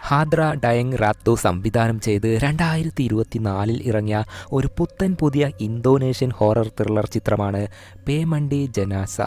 ഹാദ്ര ഡയങ് റാത്തോ സംവിധാനം ചെയ്ത് 2024 ഇറങ്ങിയ ഒരു പുത്തൻ പുതിയ ഇന്തോനേഷ്യൻ ഹൊറർ ത്രില്ലർ ചിത്രമാണ് പേമണ്ടി ജനാസ.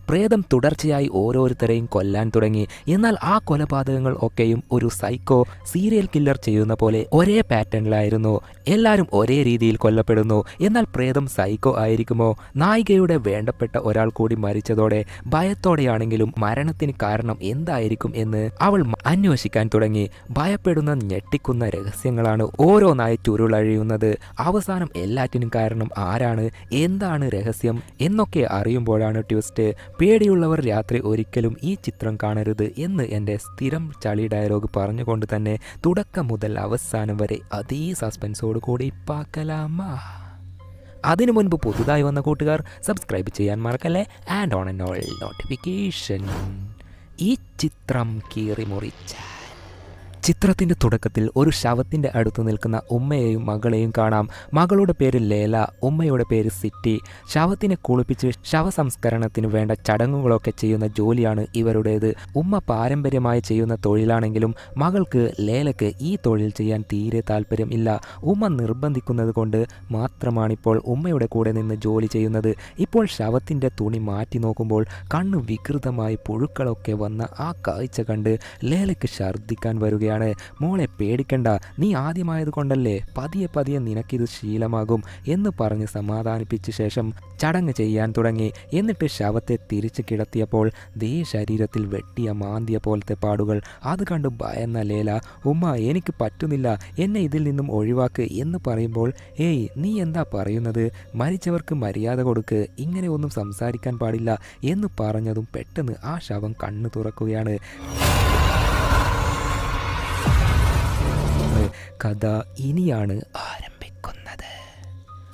പ്രേതം തുടർച്ചയായി ഓരോരുത്തരെയും കൊല്ലാൻ തുടങ്ങി. എന്നാൽ ആ കൊലപാതകങ്ങൾ ഒക്കെയും ഒരു സൈക്കോ സീരിയൽ കില്ലർ ചെയ്യുന്ന പോലെ ഒരേ പാറ്റേണിലായിരുന്നു. എല്ലാവരും ഒരേ രീതിയിൽ കൊല്ലപ്പെടുന്നു. എന്നാൽ പ്രേതം സൈക്കോ ആയിരിക്കുമോ? നായികയുടെ വേണ്ടപ്പെട്ട ഒരാൾ കൂടി മരിച്ചതോടെ ഭയത്തോടെയാണെങ്കിലും മരണത്തിന് കാരണം എന്തായിരിക്കും എന്ന് അവൾ അന്വേഷിക്കാൻ തുടങ്ങി. ഭയപ്പെടുന്ന ഞെട്ടിക്കുന്ന രഹസ്യങ്ങളാണ് ഓരോന്നായി ചുരുളഴിയുന്നത്. അവസാനം എല്ലാറ്റിനും കാരണം ആരാണ്, എന്താണ് രഹസ്യം എന്നൊക്കെ അറിയുമ്പോഴാണ് ട്വിസ്റ്റ്. പേടിയുള്ളവർ രാത്രി ഒരിക്കലും ഈ ചിത്രം കാണരുത് എന്ന് എൻ്റെ സ്ഥിരം ചളി ഡയലോഗ് പറഞ്ഞുകൊണ്ട് തന്നെ തുടക്കം മുതൽ അവസാനം വരെ അതേ സസ്പെൻസോട് കൂടി പാക്കലാമാ. അതിനു മുൻപ് പുതുതായി വന്ന കൂട്ടുകാർ സബ്സ്ക്രൈബ് ചെയ്യാൻ മറക്കല്ലേ. And on and all notification. ഈ ചിത്രം കീറി മുറിച്ച ചിത്രത്തിൻ്റെ തുടക്കത്തിൽ ഒരു ശവത്തിൻ്റെ അടുത്ത് നിൽക്കുന്ന ഉമ്മയെയും മകളെയും കാണാം. മകളുടെ പേര് ലേല, ഉമ്മയുടെ പേര് സിറ്റി. ശവത്തിനെ കുളിപ്പിച്ച് ശവസംസ്കരണത്തിന് വേണ്ട ചടങ്ങുകളൊക്കെ ചെയ്യുന്ന ജോലിയാണ് ഇവരുടേത്. ഉമ്മ പാരമ്പര്യമായി ചെയ്യുന്ന തൊഴിലാണെങ്കിലും മകൾക്ക് ലേലക്ക് ഈ തൊഴിൽ ചെയ്യാൻ തീരെ താല്പര്യം ഇല്ല. ഉമ്മ നിർബന്ധിക്കുന്നത് കൊണ്ട് മാത്രമാണിപ്പോൾ ഉമ്മയുടെ കൂടെ നിന്ന് ജോലി ചെയ്യുന്നത്. ഇപ്പോൾ ശവത്തിൻ്റെ തുണി മാറ്റി നോക്കുമ്പോൾ കണ്ണു വികൃതമായി പുഴുക്കളൊക്കെ വന്ന ആ കാഴ്ച കണ്ട് ലേലക്ക് ഛർദ്ദിക്കാൻ വരികയാണ്. മോളെ പേടിക്കണ്ട, നീ ആദ്യമായത് കൊണ്ടല്ലേ, പതിയെ പതിയെ നിനക്കിത് ശീലമാകും എന്ന് പറഞ്ഞ് സമാധാനിപ്പിച്ച ശേഷം ചടങ്ങ് ചെയ്യാൻ തുടങ്ങി. എന്നിട്ട് ശവത്തെ തിരിച്ചു കിടത്തിയപ്പോൾ ദേ ശരീരത്തിൽ വെട്ടിയ മാന്തിയ പോലത്തെ പാടുകൾ. അത് കണ്ട് ഭയന്ന ലേല, ഉമ്മ എനിക്ക് പറ്റുന്നില്ല, എന്നെ ഇതിൽ നിന്നും ഒഴിവാക്ക് എന്ന് പറയുമ്പോൾ ഏയ് നീ എന്താ പറയുന്നത്, മരിച്ചവർക്ക് മര്യാദ കൊടുക്ക്, ഇങ്ങനെ ഒന്നും സംസാരിക്കാൻ പാടില്ല എന്ന് പറഞ്ഞതും പെട്ടെന്ന് ആ ശവം കണ്ണു തുറക്കുകയാണ്. കഥ ഇനിയാണ് ആരംഭിക്കുന്നത്.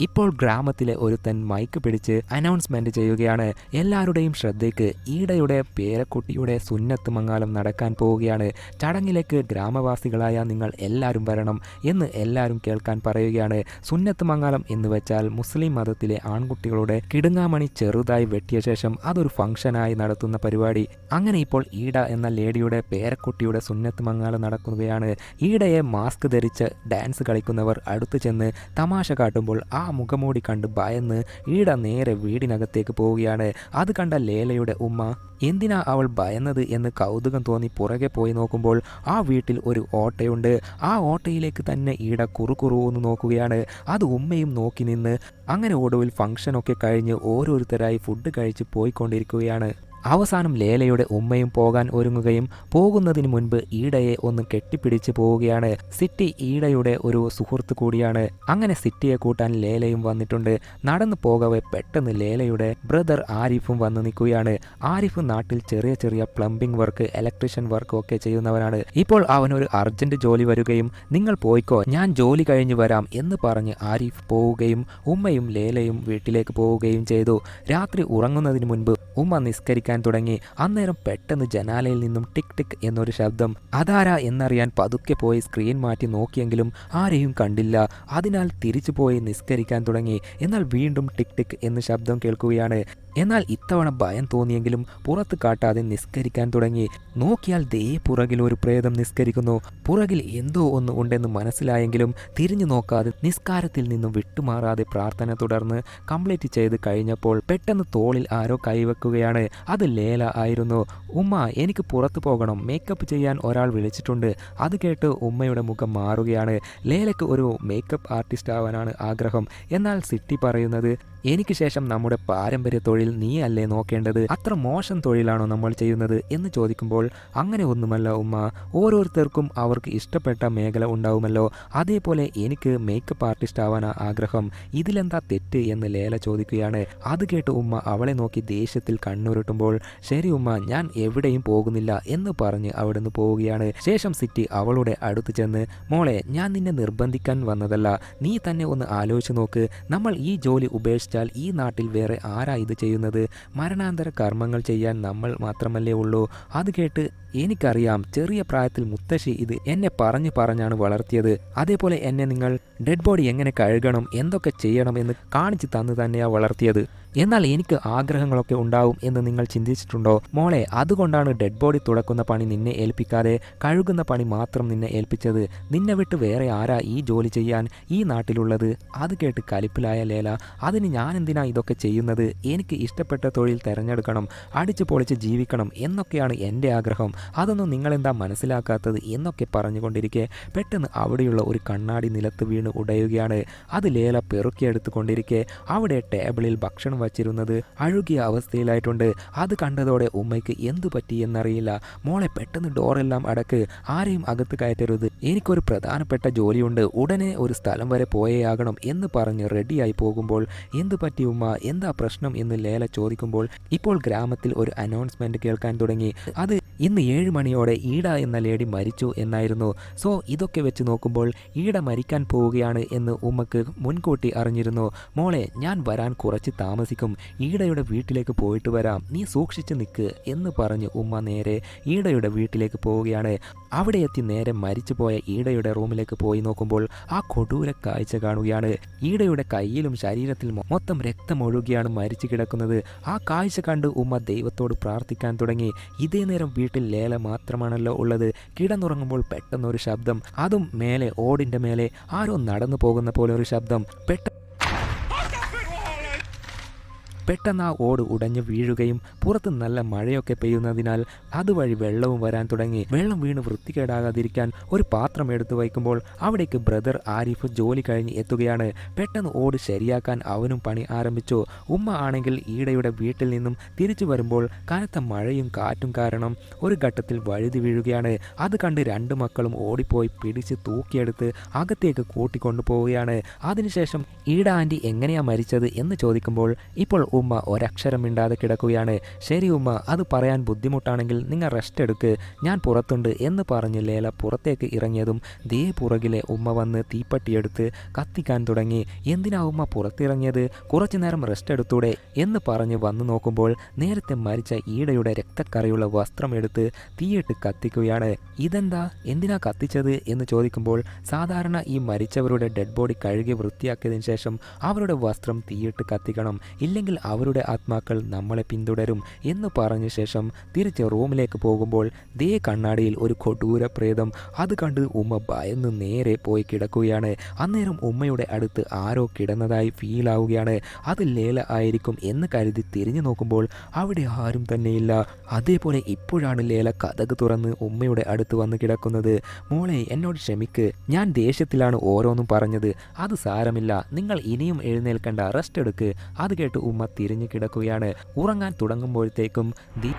ഇപ്പോൾ ഗ്രാമത്തിലെ ഒരുത്തൻ മൈക്ക് പിടിച്ച് അനൗൺസ്മെന്റ് ചെയ്യുകയാണ്. എല്ലാവരുടെയും ശ്രദ്ധയ്ക്ക് ഈടയുടെ പേരക്കുട്ടിയുടെ സുന്നത്ത് മംഗലം നടക്കാൻ പോവുകയാണ്. ചടങ്ങിലേക്ക് ഗ്രാമവാസികളായ നിങ്ങൾ എല്ലാവരും വരണം എന്ന് എല്ലാവരും കേൾക്കാൻ പറയുകയാണ്. സുന്നത്ത് മംഗലം എന്ന് വെച്ചാൽ മുസ്ലിം മതത്തിലെ ആൺകുട്ടികളുടെ കിടുങ്ങാമണി ചെറുതായി വെട്ടിയ ശേഷം അതൊരു ഫംഗ്ഷനായി നടത്തുന്ന പരിപാടി. അങ്ങനെ ഇപ്പോൾ ഈട എന്ന ലേഡിയുടെ പേരക്കുട്ടിയുടെ സുന്നത്ത് മംഗലം നടക്കുകയാണ്. ഈടയെ മാസ്ക് ധരിച്ച് ഡാൻസ് കളിക്കുന്നവർ അടുത്തു ചെന്ന് തമാശ കാട്ടുമ്പോൾ ആ മുഖമൂടി കണ്ട് ഭയന്ന് ഈട നേരെ വീടിനകത്തേക്ക് പോവുകയാണ്. അത് കണ്ട ലേലയുടെ ഉമ്മ എന്തിനാ അവൾ ഭയന്നത് എന്ന് കൗതുകം തോന്നി പുറകെ പോയി നോക്കുമ്പോൾ ആ വീട്ടിൽ ഒരു ഓട്ടയുണ്ട്. ആ ഓട്ടയിലേക്ക് തന്നെ ഈട കുറുകുറുവെന്ന് നോക്കുകയാണ്. അത് ഉമ്മയും നോക്കി നിന്ന്. അങ്ങനെ ഒടുവിൽ ഫംഗ്ഷനൊക്കെ കഴിഞ്ഞ് ഓരോരുത്തരായി ഫുഡ് കഴിച്ച് പോയിക്കൊണ്ടിരിക്കുകയാണ്. അവസാനം ലേലയുടെ ഉമ്മയും പോകാൻ ഒരുങ്ങുകയും പോകുന്നതിന് മുൻപ് ഈടയെ ഒന്ന് കെട്ടിപ്പിടിച്ച് പോവുകയാണ്. സിറ്റി ഈടയുടെ ഒരു സുഹൃത്ത് കൂടിയാണ്. അങ്ങനെ സിറ്റിയെ കൂട്ടാൻ ലേലയും വന്നിട്ടുണ്ട്. നടന്നു പോകവെ പെട്ടെന്ന് ലേലയുടെ ബ്രദർ ആരിഫും വന്ന് നിൽക്കുകയാണ്. ആരിഫ് നാട്ടിൽ ചെറിയ ചെറിയ പ്ലംബിംഗ് വർക്ക്, ഇലക്ട്രീഷ്യൻ വർക്ക് ഒക്കെ ചെയ്യുന്നവനാണ്. ഇപ്പോൾ അവനൊരു അർജന്റ് ജോലി വരികയും നിങ്ങൾ പോയിക്കോ, ഞാൻ ജോലി കഴിഞ്ഞ് വരാം എന്ന് പറഞ്ഞ് ആരിഫ് പോവുകയും ഉമ്മയും ലേലയും വീട്ടിലേക്ക് പോവുകയും ചെയ്തു. രാത്രി ഉറങ്ങുന്നതിന് മുൻപ് ഉമ്മ നിസ്കരിക്കാൻ തുടങ്ങി. അന്നേരം പെട്ടെന്ന് ജനാലയിൽ നിന്നും ടിക് ടിക് എന്നൊരു ശബ്ദം. അതാരാ എന്നറിയാൻ പതുക്കെ പോയി സ്ക്രീൻ മാറ്റി നോക്കിയെങ്കിലും ആരെയും കണ്ടില്ല. അതിനാൽ തിരിച്ചു പോയി നിസ്കരിക്കാൻ തുടങ്ങി. എന്നാൽ വീണ്ടും ടിക് ടിക് എന്ന് ശബ്ദം കേൾക്കുകയാണ്. എന്നാൽ ഇത്തവണ ഭയം തോന്നിയെങ്കിലും പുറത്ത് കാട്ടാതെ നിസ്കരിക്കാൻ തുടങ്ങി. നോക്കിയാൽ ദേ പുറകിൽ ഒരു പ്രേതം നിസ്കരിക്കുന്നു. പുറകിൽ എന്തോ ഒന്ന് ഉണ്ടെന്ന് മനസ്സിലായെങ്കിലും തിരിഞ്ഞു നോക്കാതെ നിസ്കാരത്തിൽ നിന്നും വിട്ടുമാറാതെ പ്രാർത്ഥന തുടർന്ന് കംപ്ലീറ്റ് ചെയ്ത് കഴിഞ്ഞപ്പോൾ പെട്ടെന്ന് തോളിൽ ആരോ കൈവെക്കുകയാണ്. അത് ലേല ആയിരുന്നു. ഉമ്മ എനിക്ക് പുറത്തു പോകണം, മേക്കപ്പ് ചെയ്യാൻ ഒരാൾ വിളിച്ചിട്ടുണ്ട്. അത് കേട്ട് ഉമ്മയുടെ മുഖം മാറുകയാണ്. ലേലക്ക് ഒരു മേക്കപ്പ് ആർട്ടിസ്റ്റ് ആവാനാണ് ആഗ്രഹം. എന്നാൽ സിറ്റി പറയുന്നത് എനിക്ക് ശേഷം നമ്മുടെ പാരമ്പര്യ തൊഴിൽ നീ അല്ലേ നോക്കേണ്ടത്, അത്ര മോശം തൊഴിലാണോ നമ്മൾ ചെയ്യുന്നത് എന്ന് ചോദിക്കുമ്പോൾ അങ്ങനെ ഒന്നുമല്ല ഉമ്മ, ഓരോരുത്തർക്കും അവർക്ക് ഇഷ്ടപ്പെട്ട മേഖല ഉണ്ടാവുമല്ലോ, അതേപോലെ എനിക്ക് മേക്കപ്പ് ആർട്ടിസ്റ്റ് ആവാനാ ആഗ്രഹം, ഇതിലെന്താ തെറ്റ് എന്ന് ലേല ചോദിക്കുകയാണ്. അത് കേട്ട് ഉമ്മ അവളെ നോക്കി ദേഷ്യത്തിൽ കണ്ണുരുട്ടുമ്പോൾ ശരി ഉമ്മ, ഞാൻ എവിടെയും പോകുന്നില്ല എന്ന് പറഞ്ഞ് അവിടുന്ന് പോവുകയാണ്. ശേഷം സിറ്റി അവളുടെ അടുത്ത് ചെന്ന് മോളെ, ഞാൻ നിന്നെ നിർബന്ധിക്കാൻ വന്നതല്ല, നീ തന്നെ ഒന്ന് ആലോചിച്ച് നോക്ക്, നമ്മൾ ഈ ജോലി ഉപേക്ഷിച്ചാൽ ഈ നാട്ടിൽ വേറെ ആരാ ഇത് ചെയ്യുന്നത്, മരണാന്തര കർമ്മങ്ങൾ ചെയ്യാൻ നമ്മൾ മാത്രമല്ലേ ഉള്ളൂ. അത് കേട്ട് എനിക്കറിയാം, ചെറിയ പ്രായത്തിൽ മുത്തശ്ശി ഇത് എന്നെ പറഞ്ഞാണ് വളർത്തിയത്, അതേപോലെ എന്നെ നിങ്ങൾ ഡെഡ് ബോഡി എങ്ങനെ കഴുകണം, എന്തൊക്കെ ചെയ്യണം എന്ന് കാണിച്ചു തന്നു തന്നെയാണ് വളർത്തിയത്. എന്നാൽ എനിക്ക് ആഗ്രഹങ്ങളൊക്കെ ഉണ്ടാവും എന്ന് നിങ്ങൾ ചിന്തിച്ചിട്ടുണ്ടോ? മോളെ, അതുകൊണ്ടാണ് ഡെഡ് ബോഡി തുടക്കുന്ന പണി നിന്നെ ഏൽപ്പിക്കാതെ കഴുകുന്ന പണി മാത്രം നിന്നെ ഏൽപ്പിച്ചത്. നിന്നെ വിട്ട് വേറെ ആരാ ഈ ജോലി ചെയ്യാൻ ഈ നാട്ടിലുള്ളത്? അത് കേട്ട് കലിപ്പിലായ ലേല, അതിന് ഞാൻ എന്തിനാ ഇതൊക്കെ ചെയ്യുന്നത്? എനിക്ക് ഇഷ്ടപ്പെട്ട തൊഴിൽ തിരഞ്ഞെടുക്കണം, അടിച്ചു പൊളിച്ച് ജീവിക്കണം എന്നൊക്കെയാണ് എൻ്റെ ആഗ്രഹം. അതൊന്നും നിങ്ങളെന്താ മനസ്സിലാക്കാത്തത് എന്നൊക്കെ പറഞ്ഞുകൊണ്ടിരിക്കെ പെട്ടെന്ന് അവിടെയുള്ള ഒരു കണ്ണാടി നിലത്ത് വീണ് ഉടയുകയാണ്. അത് ലേല പെറുക്കിയെടുത്തുകൊണ്ടിരിക്കെ അവിടെ ടേബിളിൽ ഭക്ഷണം വച്ചിരുന്നത് അഴുകിയ അവസ്ഥയിലായിട്ടുണ്ട്. അത് കണ്ടതോടെ ഉമ്മയ്ക്ക് എന്തു പറ്റി എന്നറിയില്ല. മോളെ, പെട്ടെന്ന് ഡോറെല്ലാം അടക്ക്, ആരെയും അകത്ത് കയറ്റരുത്, എനിക്കൊരു പ്രധാനപ്പെട്ട ജോലിയുണ്ട്, ഉടനെ ഒരു സ്ഥലം വരെ പോയേയാകണം എന്ന് പറഞ്ഞ് റെഡിയായി പോകുമ്പോൾ എന്തു പറ്റി ഉമ്മ, എന്താ പ്രശ്നം എന്ന് ലേല ചോദിക്കുമ്പോൾ ഇപ്പോൾ ഗ്രാമത്തിൽ ഒരു അനൗൺസ്മെന്റ് കേൾക്കാൻ തുടങ്ങി. അത് ഇന്ന് 7 മണിയോടെ ഈട എന്ന ലേഡി മരിച്ചു എന്നായിരുന്നു. സോ ഇതൊക്കെ വെച്ച് നോക്കുമ്പോൾ ഈട മരിക്കാൻ പോവുകയാണ് എന്ന് ഉമ്മക്ക് മുൻകൂട്ടി അറിഞ്ഞിരുന്നു. മോളെ, ഞാൻ വരാൻ കുറച്ച് താമസിക്കും, ഈടയുടെ വീട്ടിലേക്ക് പോയിട്ട് വരാം, നീ സൂക്ഷിച്ച് നിൽക്ക് എന്ന് പറഞ്ഞ് ഉമ്മ നേരെ ഈടയുടെ വീട്ടിലേക്ക് പോവുകയാണ്. അവിടെ എത്തി നേരെ മരിച്ചുപോയ ഈടയുടെ റൂമിലേക്ക് പോയി നോക്കുമ്പോൾ ആ കൊടൂര കാഴ്ച കാണുകയാണ്. ഈടയുടെ കയ്യിലും ശരീരത്തിലും മൊത്തം രക്തമൊഴുകിയാണ് മരിച്ചു കിടക്കുന്നത്. ആ കാഴ്ച കണ്ട് ഉമ്മ ദൈവത്തോട് പ്രാർത്ഥിക്കാൻ തുടങ്ങി. ഇതേ നേരം വീട്ടിൽ ലേല മാത്രമാണല്ലോ ഉള്ളത്. കിടന്നുറങ്ങുമ്പോൾ പെട്ടെന്നൊരു ശബ്ദം, അതും മേലെ ഓടിൻ്റെ മേലെ ആരോ നടന്നു പോകുന്ന പോലെ ഒരു ശബ്ദം. പെട്ടെന്ന് ആ ഓട് ഉടഞ്ഞു വീഴുകയും പുറത്ത് നല്ല മഴയൊക്കെ പെയ്യുന്നതിനാൽ അതുവഴി വെള്ളവും വരാൻ തുടങ്ങി. വെള്ളം വീണ് വൃത്തികേടാകാതിരിക്കാൻ ഒരു പാത്രം എടുത്തു വയ്ക്കുമ്പോൾ അവിടേക്ക് ബ്രദർ ആരിഫ് ജോലി കഴിഞ്ഞ് എത്തുകയാണ്. പെട്ടെന്ന് ഓട് ശരിയാക്കാൻ അവനും പണി ആരംഭിച്ചു. ഉമ്മ ആണെങ്കിൽ ഈടയുടെ വീട്ടിൽ നിന്നും തിരിച്ചു വരുമ്പോൾ കനത്ത മഴയും കാറ്റും കാരണം ഒരു ഘട്ടത്തിൽ വഴുതി വീഴുകയാണ്. അത് കണ്ട് 2 മക്കളും ഓടിപ്പോയി പിടിച്ച് തൂക്കിയെടുത്ത് അകത്തേക്ക് കൂട്ടിക്കൊണ്ടു പോവുകയാണ്. അതിനുശേഷം ഈട ആൻറ്റി എങ്ങനെയാ മരിച്ചത് എന്ന് ചോദിക്കുമ്പോൾ ഇപ്പോൾ ഉമ്മ ഒരക്ഷരം മിണ്ടാതെ കിടക്കുകയാണ്. ശരി ഉമ്മ, അത് പറയാൻ ബുദ്ധിമുട്ടാണെങ്കിൽ നിങ്ങൾ റെസ്റ്റ് എടുക്ക്, ഞാൻ പുറത്തുണ്ട് എന്ന് പറഞ്ഞ് ലേല പുറത്തേക്ക് ഇറങ്ങിയതും ദേ പുറകിലെ ഉമ്മ വന്ന് തീപ്പട്ടിയെടുത്ത് കത്തിക്കാൻ തുടങ്ങി. എന്തിനാ ഉമ്മ പുറത്തിറങ്ങിയത്? കുറച്ചു നേരം റെസ്റ്റ് എടുത്തൂടെ എന്ന് പറഞ്ഞ് വന്നു നോക്കുമ്പോൾ നേരത്തെ മരിച്ച ഈടയുടെ രക്തക്കറയുള്ള വസ്ത്രം എടുത്ത് തീയിട്ട് കത്തിക്കുകയാണ്. ഇതെന്താ, എന്തിനാ കത്തിച്ചത് എന്ന് ചോദിക്കുമ്പോൾ സാധാരണ ഈ മരിച്ചവരുടെ ഡെഡ് ബോഡി കഴുകി വൃത്തിയാക്കിയതിനു ശേഷം അവരുടെ വസ്ത്രം തീയിട്ട് കത്തിക്കണം, ഇല്ലെങ്കിൽ അവരുടെ ആത്മാക്കൾ നമ്മളെ പിന്തുടരും എന്ന് പറഞ്ഞ ശേഷം തിരിച്ച് റൂമിലേക്ക് പോകുമ്പോൾ ദേ കണ്ണാടിയിൽ ഒരു കൊടൂര പ്രേതം. അത് കണ്ട് ഉമ്മ ഭയന്ന് നേരെ പോയി കിടക്കുകയാണ്. അന്നേരം ഉമ്മയുടെ അടുത്ത് ആരോ കിടന്നതായി ഫീൽ ആവുകയാണ്. അത് ലേല ആയിരിക്കും എന്ന് കരുതി തിരിഞ്ഞു നോക്കുമ്പോൾ അവിടെ ആരും തന്നെയില്ല. അതേപോലെ ഇപ്പോഴാണ് ലേല കതക് തുറന്ന് ഉമ്മയുടെ അടുത്ത് വന്ന് കിടക്കുന്നത്. മോളെ, എന്നോട് ക്ഷമിക്ക്, ഞാൻ ദേഷ്യത്തിലാണ് ഓരോന്നും പറഞ്ഞത്, അത് സാരമില്ല, നിങ്ങൾ ഇനിയും എഴുന്നേൽക്കണ്ട, റെസ്റ്റ് എടുക്ക്. അത് കേട്ട് ഉമ്മ തിരിഞ്ഞു കിടക്കുകയാണ്. ഉറങ്ങാൻ തുടങ്ങുമ്പോഴത്തേക്കും ദേ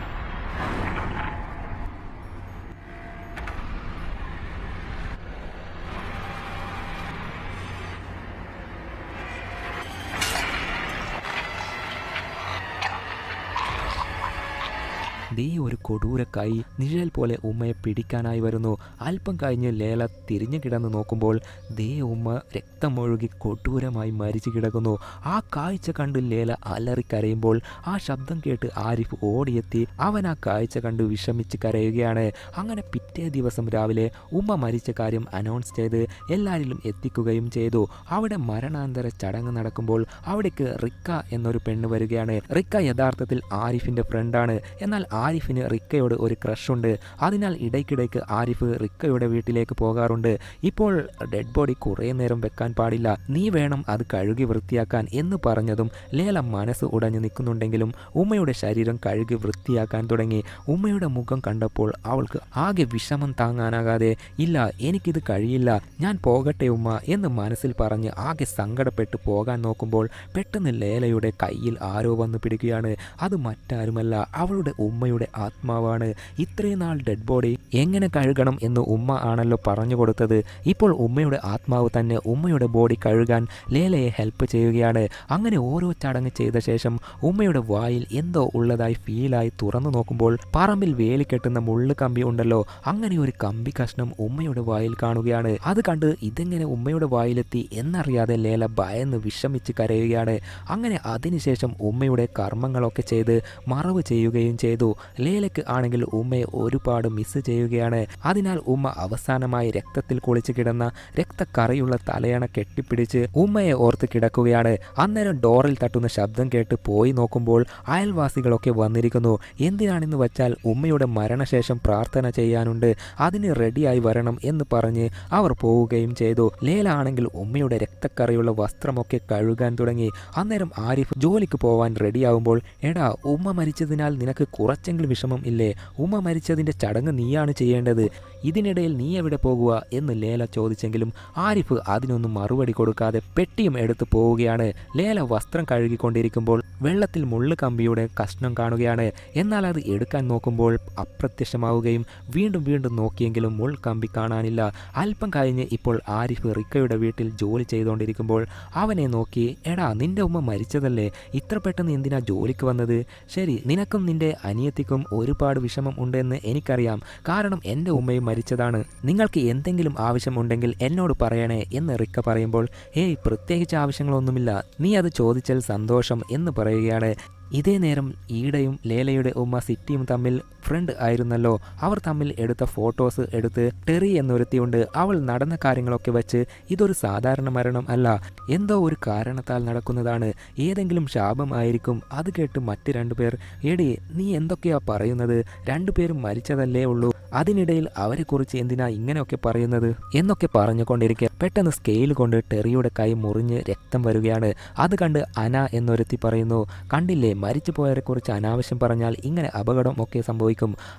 ഒരു കൊടൂര കൈ നിഴൽ പോലെ ഉമ്മയെ പിടിക്കാനായി വരുന്നു. അല്പം കഴിഞ്ഞ് ലേല തിരിഞ്ഞു കിടന്ന് നോക്കുമ്പോൾ ദേ ഉമ്മ രക്തമൊഴുകി കൊടൂരമായി മരിച്ചു കിടക്കുന്നു. ആ കാഴ്ച കണ്ട് ലേല അലറിക്കരയുമ്പോൾ ആ ശബ്ദം കേട്ട് ആരിഫ് ഓടിയെത്തി അവൻ ആ കാഴ്ച കണ്ട് വിഷമിച്ച് കരയുകയാണ്. അങ്ങനെ പിറ്റേ ദിവസം രാവിലെ ഉമ്മ മരിച്ച കാര്യം അനൗൺസ് ചെയ്ത് എല്ലാവരിലും എത്തിക്കുകയും ചെയ്തു. അവിടെ മരണാന്തര ചടങ്ങ് നടക്കുമ്പോൾ അവിടേക്ക് റിക്ക എന്നൊരു പെണ്ണ് വരികയാണ്. റിക്ക യഥാർത്ഥത്തിൽ ആരിഫിന്റെ ഫ്രണ്ടാണ്. എന്നാൽ ആരിഫിന് റിക്കയോട് ഒരു ക്രഷുണ്ട്. അതിനാൽ ഇടയ്ക്കിടയ്ക്ക് ആരിഫ് റിക്കയുടെ വീട്ടിലേക്ക് പോകാറുണ്ട്. ഇപ്പോൾ ഡെഡ് ബോഡി കുറേ നേരം വെക്കാൻ പാടില്ല, നീ വേണം അത് കഴുകി വൃത്തിയാക്കാൻ എന്ന് പറഞ്ഞതും ലേല മനസ്സ് ഉടഞ്ഞു നിൽക്കുന്നുണ്ടെങ്കിലും ഉമ്മയുടെ ശരീരം കഴുകി വൃത്തിയാക്കാൻ തുടങ്ങി. ഉമ്മയുടെ മുഖം കണ്ടപ്പോൾ അവൾക്ക് ആകെ വിഷമം താങ്ങാനാകാതെ, ഇല്ല, എനിക്കിത് കഴിയില്ല, ഞാൻ പോകട്ടെ ഉമ്മ എന്ന് മനസ്സിൽ പറഞ്ഞ് ആകെ സങ്കടപ്പെട്ട് പോകാൻ നോക്കുമ്പോൾ പെട്ടെന്ന് ലേലയുടെ കയ്യിൽ ആരോ വന്ന് പിടിക്കുകയാണ്. അത് മറ്റാരുമല്ല, അവളുടെ ഉമ്മയുടെ ആത്മാവാണ്. ഇത്രയും നാൾ ഡെഡ് ബോഡി എങ്ങനെ കഴുകണം എന്ന് ഉമ്മ ആണല്ലോ പറഞ്ഞു കൊടുത്തത്. ഇപ്പോൾ ഉമ്മയുടെ ആത്മാവ് തന്നെ ഉമ്മയുടെ ബോഡി കഴുകാൻ ലേലയെ ഹെൽപ്പ് ചെയ്യുകയാണ്. അങ്ങനെ ഓരോ ചടങ്ങ് ചെയ്ത ശേഷം ഉമ്മയുടെ വായിൽ എന്തോ ഉള്ളതായി ഫീലായി തുറന്നു നോക്കുമ്പോൾ പറമ്പിൽ വേലി കെട്ടുന്ന മുള്ളു കമ്പി ഉണ്ടല്ലോ, അങ്ങനെ ഒരു കമ്പി കഷ്ണം ഉമ്മയുടെ വായിൽ കാണുകയാണ്. അത് കണ്ട് ഇതെങ്ങനെ ഉമ്മയുടെ വായിലെത്തി എന്നറിയാതെ ലേല ഭയന്ന് വിഷമിച്ച് കരയുകയാണ്. അങ്ങനെ അതിനുശേഷം ഉമ്മയുടെ കർമ്മങ്ങളൊക്കെ ചെയ്ത് മറവ് ചെയ്യുകയും ചെയ്തു. ലേലയ്ക്ക് ആണെങ്കിൽ ഉമ്മയെ ഒരുപാട് മിസ് ചെയ്യുകയാണ്. അതിനാൽ ഉമ്മ അവസാനമായി രക്തത്തിൽ കുളിച്ച് കിടന്ന രക്തക്കറയുള്ള തലയണ കെട്ടിപ്പിടിച്ച് ഉമ്മയെ ഓർത്ത് കിടക്കുകയാണ്. അന്നേരം ഡോറിൽ തട്ടുന്ന ശബ്ദം കേട്ട് പോയി നോക്കുമ്പോൾ അയൽവാസികളൊക്കെ വന്നിരിക്കുന്നു. എന്തിനാണെന്ന് വച്ചാൽ ഉമ്മയുടെ മരണശേഷം പ്രാർത്ഥന ചെയ്യാനുണ്ട്, അതിന് റെഡിയായി വരണം എന്ന് പറഞ്ഞ് അവർ പോവുകയും ചെയ്തു. ലേല ആണെങ്കിൽ ഉമ്മയുടെ രക്തക്കറയുള്ള വസ്ത്രമൊക്കെ കഴുകാൻ തുടങ്ങി. അന്നേരം ആരിഫ് ജോലിക്ക് പോവാൻ റെഡിയാവുമ്പോൾ, എടാ ഉമ്മ മരിച്ചതിനാൽ നിനക്ക് കുറച്ചെങ്കിലും വിഷമം ഇല്ലേ? ഉമ്മ മരിച്ചതിന്റെ ചടങ്ങ് നീയാണ് ചെയ്യേണ്ടത്, ഇതിനിടയിൽ നീ എവിടെ പോകുക എന്ന് ലേല ചോദിച്ചെങ്കിലും ആരിഫ് അതിനൊന്നും മറുപടി കൊടുക്കാതെ പെട്ടിയും എടുത്ത് പോവുകയാണ്. ലേല വസ്ത്രം കഴുകിക്കൊണ്ടിരിക്കുമ്പോൾ വെള്ളത്തിൽ മുള്ളു കമ്പിയുടെ കഷ്ണം കാണുകയാണ്. എന്നാൽ അത് എടുക്കാൻ നോക്കുമ്പോൾ അപ്രത്യക്ഷമാവുകയും വീണ്ടും വീണ്ടും നോക്കിയെങ്കിലും മുൾ കമ്പി കാണാനില്ല. അല്പം കഴിഞ്ഞ് ഇപ്പോൾ ആരിഫ് റിക്കയുടെ വീട്ടിൽ ജോലി ചെയ്തുകൊണ്ടിരിക്കുമ്പോൾ അവനെ നോക്കി, എടാ നിന്റെ ഉമ്മ മരിച്ചതല്ലേ, ഇത്ര പെട്ടെന്ന് എന്തിനാ ജോലിക്ക് വന്നത്? ശരി, നിനക്കും നിന്റെ അനിയത്തിക്കും ഒരുപാട് വിഷമം ഉണ്ടെന്ന് എനിക്കറിയാം, കാരണം എൻ്റെ ഉമ്മയും മരിച്ചതാണ്. നിങ്ങൾക്ക് എന്തെങ്കിലും ആവശ്യമുണ്ടെങ്കിൽ എന്നോട് പറയണേ എന്ന് റിക്ക പറയുമ്പോൾ, ഏയ് പ്രത്യേകിച്ച് ആവശ്യങ്ങളൊന്നുമില്ല, നീ അത് ചോദിച്ചാൽ സന്തോഷം എന്ന് പറയുകയാണ്. ഇതേ നേരം ഈടയും ലേലയുടെ ഉമ്മ സിറ്റിയും തമ്മിൽ ഫ്രണ്ട് ആയിരുന്നല്ലോ. അവർ തമ്മിൽ എടുത്ത ഫോട്ടോസ് എടുത്ത് ടെറി എന്നൊരുത്തിയുണ്ട്. അവൾ നടന്ന കാര്യങ്ങളൊക്കെ വെച്ച് ഇതൊരു സാധാരണ മരണം അല്ല, എന്തോ ഒരു കാരണത്താൽ നടക്കുന്നതാണ്, ഏതെങ്കിലും ശാപം ആയിരിക്കും. അത് കേട്ട് മറ്റ് രണ്ടുപേർ, എടി നീ എന്തൊക്കെയാ പറയുന്നത്, രണ്ടുപേരും മരിച്ചതല്ലേ ഉള്ളൂ, അതിനിടയിൽ അവരെക്കുറിച്ച് എന്തിനാ ഇങ്ങനെയൊക്കെ പറയുന്നത് എന്നൊക്കെ പറഞ്ഞുകൊണ്ടിരിക്കെ പെട്ടെന്ന് സ്കെയിൽ കൊണ്ട് ടെറിയുടെ കൈ മുറിഞ്ഞ് രക്തം വരികയാണ്. അത് കണ്ട് അന എന്നൊരുത്തി പറയുന്നു, കണ്ടില്ലേ, മരിച്ചു പോയവരെക്കുറിച്ച് അനാവശ്യം പറഞ്ഞാൽ ഇങ്ങനെ അപകടം ഒക്കെ സംഭവിക്കും.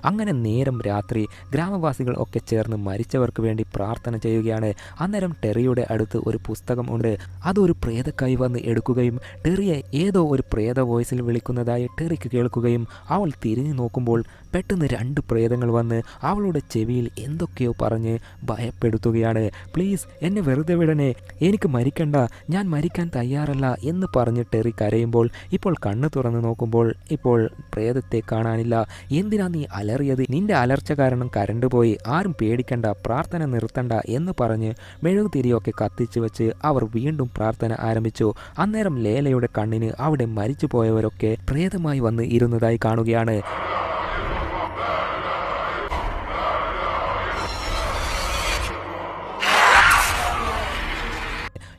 അങ്ങനെ നേരം രാത്രി ഗ്രാമവാസികൾ ഒക്കെ ചേർന്ന് മരിച്ചവർക്ക് വേണ്ടി പ്രാർത്ഥന ചെയ്യുകയാണ്. അന്നേരം ടെറിയുടെ അടുത്ത് ഒരു പുസ്തകം ഉണ്ട്. അതൊരു പ്രേതക്കൈ വന്ന് എടുക്കുകയും ടെറിയെ ഏതോ ഒരു പ്രേത വോയിസിൽ വിളിക്കുന്നതായി ടെറിക്ക് കേൾക്കുകയും അവൾ തിരിഞ്ഞു നോക്കുമ്പോൾ പെട്ടെന്ന് രണ്ട് പ്രേതങ്ങൾ വന്ന് അവളുടെ ചെവിയിൽ എന്തൊക്കെയോ പറഞ്ഞ് ഭയപ്പെടുത്തുകയാണ്. പ്ലീസ് എന്നെ വെറുതെ വിടണേ, എനിക്ക് മരിക്കണ്ട, ഞാൻ മരിക്കാൻ തയ്യാറല്ല എന്ന് പറഞ്ഞ് ടെറി കരയുമ്പോൾ ഇപ്പോൾ കണ്ണ് തുറന്ന് നോക്കുമ്പോൾ ഇപ്പോൾ പ്രേതത്തെ കാണാനില്ല. എന്തിനാ നീ അലറിയത്, നിന്റെ അലർച്ച കാരണം കരണ്ട് പോയി, ആരും പേടിക്കണ്ട, പ്രാർത്ഥന നിർത്തണ്ട എന്ന് പറഞ്ഞ് മെഴുകുതിരിയൊക്കെ കത്തിച്ചു വെച്ച് അവർ വീണ്ടും പ്രാർത്ഥന ആരംഭിച്ചു. അന്നേരം ലേലയുടെ കണ്ണിന് അവിടെ മരിച്ചു പോയവരൊക്കെ പ്രേതമായി വന്ന് ഇരുന്നതായി കാണുകയാണ്.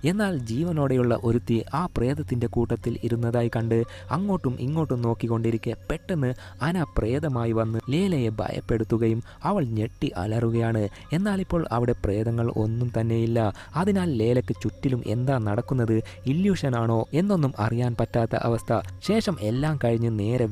എന്നാൽ ജീവനോടെയുള്ള ഒരുത്തി ആ പ്രേതത്തിൻ്റെ കൂട്ടത്തിൽ ഇരുന്നതായി കണ്ട് അങ്ങോട്ടും ഇങ്ങോട്ടും നോക്കിക്കൊണ്ടിരിക്കെ പെട്ടെന്ന് അന പ്രേതമായി വന്ന് ലേലയെ ഭയപ്പെടുത്തുകയും അവൾ ഞെട്ടി അലറുകയാണ്. എന്നാൽ ഇപ്പോൾ അവിടെ പ്രേതങ്ങൾ ഒന്നും തന്നെയില്ല. അതിനാൽ ലേലയ്ക്ക് ചുറ്റിലും എന്താ നടക്കുന്നത്, ഇല്യൂഷനാണോ എന്നൊന്നും അറിയാൻ പറ്റാത്ത അവസ്ഥ. ശേഷം എല്ലാം കഴിഞ്ഞ് നേരെ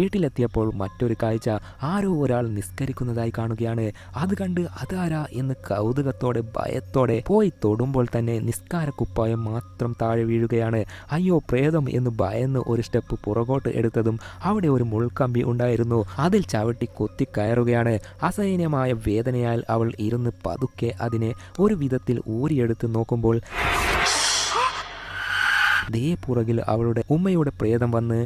വീട്ടിലെത്തിയപ്പോൾ മറ്റൊരു കാഴ്ച, ആരോ ഒരാൾ നിസ്കരിക്കുന്നതായി കാണുകയാണ്. അത് കണ്ട് അതാരാ എന്ന് കൗതുകത്തോടെ ഭയത്തോടെ പോയി തൊടുമ്പോൾ തന്നെ നിസ്കാരക്കുപ്പായം മാത്രം താഴെ വീഴുകയാണ്. അയ്യോ പ്രേതം എന്ന് ഭയന്ന് ഒരു സ്റ്റെപ്പ് പുറകോട്ട് എടുത്തതും അവിടെ ഒരു മുൾക്കമ്പി ഉണ്ടായിരുന്നു. അതിൽ ചവിട്ടി കൊത്തി കയറുകയാണ്. അസഹനീയമായ വേദനയാൽ അവൾ ഇരുന്ന് പതുക്കെ അതിനെ ഒരു വിധത്തിൽ ഊരിയെടുത്ത് നോക്കുമ്പോൾ ദേ പുറകിൽ അവളുടെ ഉമ്മയുടെ പ്രേതം വന്ന്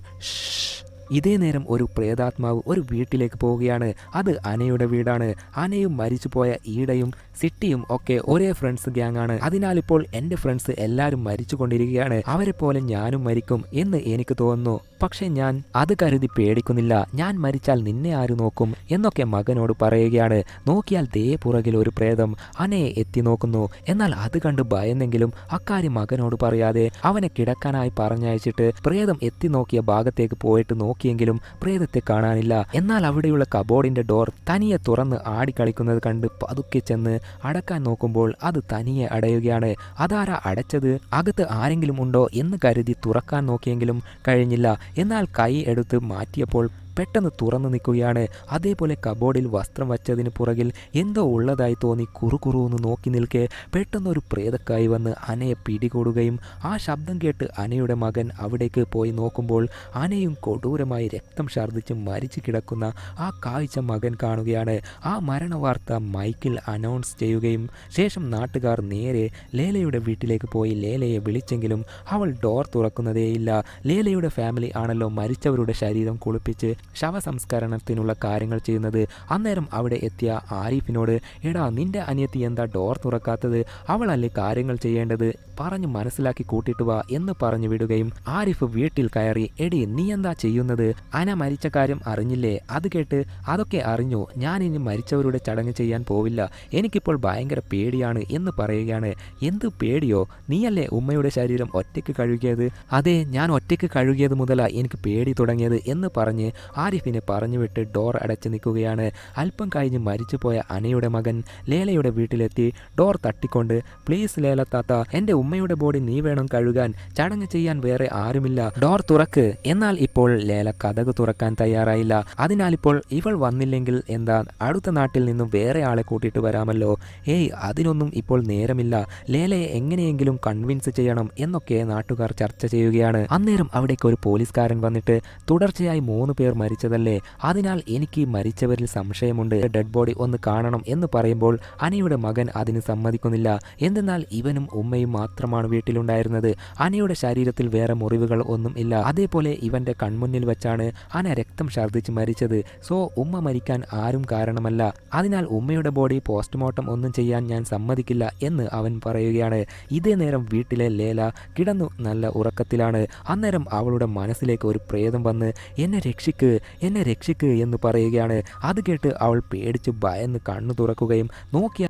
ഇതേ നേരം ഒരു പ്രേതാത്മാവ് ഒരു വീട്ടിലേക്ക് പോവുകയാണ്. അത് അനയുടെ വീടാണ്. അനയും മരിച്ചുപോയ ഈടയും സിറ്റിയും ഒക്കെ ഒരേ ഫ്രണ്ട്സ് ഗ്യാങ് ആണ്. അതിനാൽ ഇപ്പോൾ എൻ്റെ ഫ്രണ്ട്സ് എല്ലാവരും മരിച്ചു കൊണ്ടിരിക്കുകയാണ്, അവരെ പോലെ ഞാനും മരിക്കും എന്ന് എനിക്ക് തോന്നുന്നു. പക്ഷെ ഞാൻ അത് കരുതി പേടിക്കുന്നില്ല, ഞാൻ മരിച്ചാൽ നിന്നെ ആര് നോക്കും എന്നൊക്കെ മകനോട് പറയുകയാണ്. നോക്കിയാൽ ദേ പുറകിൽ ഒരു പ്രേതം അനയെ എത്തി നോക്കുന്നു. എന്നാൽ അത് കണ്ട് ഭയന്നെങ്കിലും അക്കാര്യം മകനോട് പറയാതെ അവനെ കിടക്കാനായി പറഞ്ഞയച്ചിട്ട് പ്രേതം എത്തി നോക്കിയ ഭാഗത്തേക്ക് പോയിട്ട് നോക്കിയെങ്കിലും പ്രേതത്തെ കാണാനില്ല. എന്നാൽ അവിടെയുള്ള കബോർഡിന്റെ ഡോർ തനിയെ തുറന്ന് ആടിക്കളിക്കുന്നത് കണ്ട് പതുക്കെ ചെന്ന് അടക്കാൻ നോക്കുമ്പോൾ അത് തനിയെ അടയുകയാണ്. അതാരാ അടച്ചത്, അകത്ത് ആരെങ്കിലും ഉണ്ടോ എന്ന് കരുതി തുറക്കാൻ നോക്കിയെങ്കിലും കഴിഞ്ഞില്ല. എന്നാൽ കൈ എടുത്ത് മാറ്റിയപ്പോൾ പെട്ടെന്ന് തുറന്നു നിൽക്കുകയാണ്. അതേപോലെ കബോർഡിൽ വസ്ത്രം വച്ചതിന് പുറകിൽ എന്തോ ഉള്ളതായി തോന്നി കുറുകുറുന്ന് നോക്കി നിൽക്കെ പെട്ടെന്നൊരു പ്രേതക്കായി വന്ന് അനയെ പിടികൂടുകയും ആ ശബ്ദം കേട്ട് അനയുടെ മകൻ അവിടേക്ക് പോയി നോക്കുമ്പോൾ അനയും കൊടൂരമായി രക്തം ഛർദ്ദിച്ച് മരിച്ചു കിടക്കുന്ന ആ കാഴ്ച മകൻ കാണുകയാണ്. ആ മരണവാർത്ത മൈക്കിൽ അനൗൺസ് ചെയ്യുകയും ശേഷം നാട്ടുകാർ നേരെ ലേലയുടെ വീട്ടിലേക്ക് പോയി ലേലയെ വിളിച്ചെങ്കിലും അവൾ ഡോർ തുറക്കുന്നതേയില്ല. ലേലയുടെ ഫാമിലി ആണല്ലോ മരിച്ചവരുടെ ശരീരം കുളിപ്പിച്ച് ശവസംസ്കരണത്തിനുള്ള കാര്യങ്ങൾ ചെയ്യുന്നത്. അന്നേരം അവിടെ എത്തിയ ആരിഫിനോട് എടാ നിന്റെ അനിയത്തി എന്താ ഡോർ തുറക്കാത്തത്, അവളല്ലേ കാര്യങ്ങൾ ചെയ്യേണ്ടത്, പറഞ്ഞു മനസ്സിലാക്കി കൂട്ടിട്ട് വാ എന്ന് പറഞ്ഞു വിടുകയും ആരിഫ് വീട്ടിൽ കയറി എടി നീ എന്താ ചെയ്യുന്നത്, അന മരിച്ച കാര്യം അറിഞ്ഞില്ലേ, അത് കേട്ട് അതൊക്കെ അറിഞ്ഞു, ഞാൻ ഇനി മരിച്ചവരുടെ ചടങ്ങ് ചെയ്യാൻ പോവില്ല, എനിക്കിപ്പോൾ ഭയങ്കര പേടിയാണ് എന്ന് പറയുകയാണ്. എന്ത് പേടിയോ, നീയല്ലേ ഉമ്മയുടെ ശരീരം ഒറ്റയ്ക്ക് കഴുകിയത്, അതെ ഞാൻ ഒറ്റയ്ക്ക് കഴുകിയത് മുതലാ എനിക്ക് പേടി തുടങ്ങിയത് എന്ന് പറഞ്ഞ് ആരിഫിനെ പറഞ്ഞുവിട്ട് ഡോർ അടച്ചു നിൽക്കുകയാണ്. അല്പം കഴിഞ്ഞ് മരിച്ചുപോയ അനയുടെ മകൻ ലേലയുടെ വീട്ടിലെത്തി ഡോർ തട്ടിക്കൊണ്ട് പ്ലീസ് ലേല താത്ത, എൻ്റെ ഉമ്മയുടെ ബോഡി നീ വേണം കഴുകാൻ, ചടങ്ങ് ചെയ്യാൻ വേറെ ആരുമില്ല, ഡോർ തുറക്ക്. എന്നാൽ ഇപ്പോൾ ലേല കതക് തുറക്കാൻ തയ്യാറായില്ല. അതിനാൽ ഇപ്പോൾ ഇവൾ വന്നില്ലെങ്കിൽ എന്താ, അടുത്ത നാട്ടിൽ നിന്നും വേറെ ആളെ കൂട്ടിയിട്ട് വരാമല്ലോ. ഏയ് അതിനൊന്നും ഇപ്പോൾ നേരമില്ല, ലേലയെ എങ്ങനെയെങ്കിലും കൺവിൻസ് ചെയ്യണം എന്നൊക്കെ നാട്ടുകാർ ചർച്ച ചെയ്യുകയാണ്. അന്നേരം അവിടേക്ക് ഒരു പോലീസുകാരൻ വന്നിട്ട് തുടർച്ചയായി 3 പേർ മരിച്ചതല്ലേ, അതിനാൽ എനിക്ക് മരിച്ചവരിൽ സംശയമുണ്ട്, ഡെഡ് ബോഡി ഒന്ന് കാണണം എന്ന് പറയുമ്പോൾ അനയുടെ മകൻ അതിന് സമ്മതിക്കുന്നില്ല. എന്തെന്നാൽ ഇവനും ഉമ്മയും മാത്രമാണ് വീട്ടിലുണ്ടായിരുന്നത്, അനയുടെ ശരീരത്തിൽ വേറെ മുറിവുകൾ ഒന്നും ഇല്ല, അതേപോലെ ഇവന്റെ കൺമുന്നിൽ വെച്ചാണ് അന രക്തം ഛർദ്ദിച്ച് മരിച്ചത്, സോ ഉമ്മ മരിക്കാൻ ആരും കാരണമല്ല, അതിനാൽ ഉമ്മയുടെ ബോഡി പോസ്റ്റ്മോർട്ടം ഒന്നും ചെയ്യാൻ ഞാൻ സമ്മതിക്കില്ല എന്ന് അവൻ പറയുകയാണ്. ഇതേ നേരം വീട്ടിലെ ലേല കിടന്നു നല്ല ഉറക്കത്തിലാണ്. അന്നേരം അവളുടെ മനസ്സിലേക്ക് ഒരു പ്രേതം വന്ന് എന്നെ രക്ഷിക്ക് എന്നെ രക്ഷിക്ക് എന്ന് പറയുകയാണ്. അത് കേട്ട് അവൾ പേടിച്ച് ഭയന്ന് കണ്ണു തുറക്കുകയും നോക്കിയ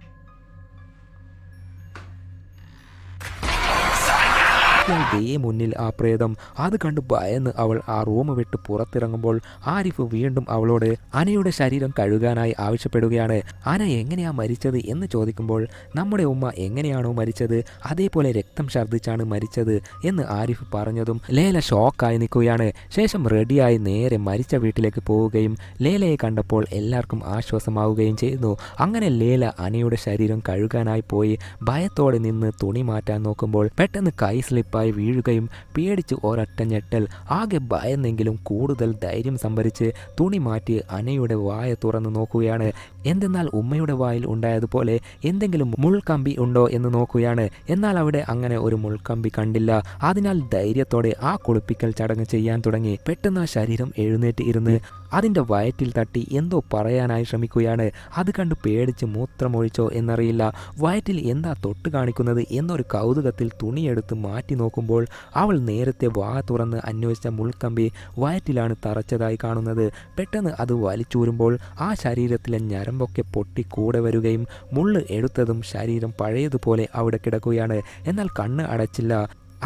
മുന്നിൽ ആ പ്രേതം. അത് കണ്ട് ഭയന്ന് അവൾ ആ റൂം വിട്ട് പുറത്തിറങ്ങുമ്പോൾ ആരിഫ് വീണ്ടും അവളോട് അനയുടെ ശരീരം കഴുകാനായി ആവശ്യപ്പെടുകയാണ്. അന എങ്ങനെയാ മരിച്ചത് എന്ന് ചോദിക്കുമ്പോൾ നമ്മുടെ ഉമ്മ എങ്ങനെയാണോ മരിച്ചത് അതേപോലെ രക്തം ഛർദ്ദിച്ചാണ് മരിച്ചത് എന്ന് ആരിഫ് പറഞ്ഞതും ലേല ഷോക്കായി നിൽക്കുകയാണ്. ശേഷം റെഡിയായി നേരെ മരിച്ച വീട്ടിലേക്ക് പോവുകയും ലേലയെ കണ്ടപ്പോൾ എല്ലാവർക്കും ആശ്വാസമാവുകയും ചെയ്യുന്നു. അങ്ങനെ ലേല അനയുടെ ശരീരം കഴുകാനായി പോയി ഭയത്തോടെ നിന്ന് തുണി മാറ്റാൻ നോക്കുമ്പോൾ പെട്ടെന്ന് കൈ സ്ലിപ്പായി വീഴുകയും പേടിച്ച് ഒരൊറ്റ ഞെട്ടൽ. ആകെ ഭയന്നെങ്കിലും കൂടുതൽ ധൈര്യം സംഭരിച്ച് തുണി മാറ്റി അനയുടെ വായ തുറന്നു നോക്കുകയാണ്. എന്തെന്നാൽ ഉമ്മയുടെ വായിൽ ഉണ്ടായതുപോലെ എന്തെങ്കിലും മുൾക്കമ്പി ഉണ്ടോ എന്ന് നോക്കുകയാണ്. എന്നാൽ അവിടെ അങ്ങനെ ഒരു മുൾക്കമ്പി കണ്ടില്ല. അതിനാൽ ധൈര്യത്തോടെ ആ കുളിപ്പിക്കൽ ചടങ്ങ് ചെയ്യാൻ തുടങ്ങി. പെട്ടെന്ന് ആ ശരീരം എഴുന്നേറ്റ് ഇരുന്ന് അതിൻ്റെ വയറ്റിൽ തട്ടി എന്തോ പറയാനായി ശ്രമിക്കുകയാണ്. അത് കണ്ട് പേടിച്ച് മൂത്രമൊഴിച്ചോ എന്നറിയില്ല, വയറ്റിൽ എന്താ തൊട്ട് കാണിക്കുന്നത് എന്നൊരു കൗതുകത്തിൽ തുണിയെടുത്ത് മാറ്റി നോക്കുമ്പോൾ അവൾ നേരത്തെ വാ തുറന്ന് അന്വേഷിച്ച മുൾക്കമ്പി വയറ്റിലാണ് തറച്ചതായി കാണുന്നത്. പെട്ടെന്ന് അത് വലിച്ചൂരുമ്പോൾ ആ ശരീരത്തിലെ ഞരമ്പൊക്കെ പൊട്ടി കൂടെ വരികയും മുള്ള് എടുത്തതും ശരീരം പഴയതുപോലെ അവിടെ കിടക്കുകയാണ്. എന്നാൽ കണ്ണ് അടച്ചില്ല.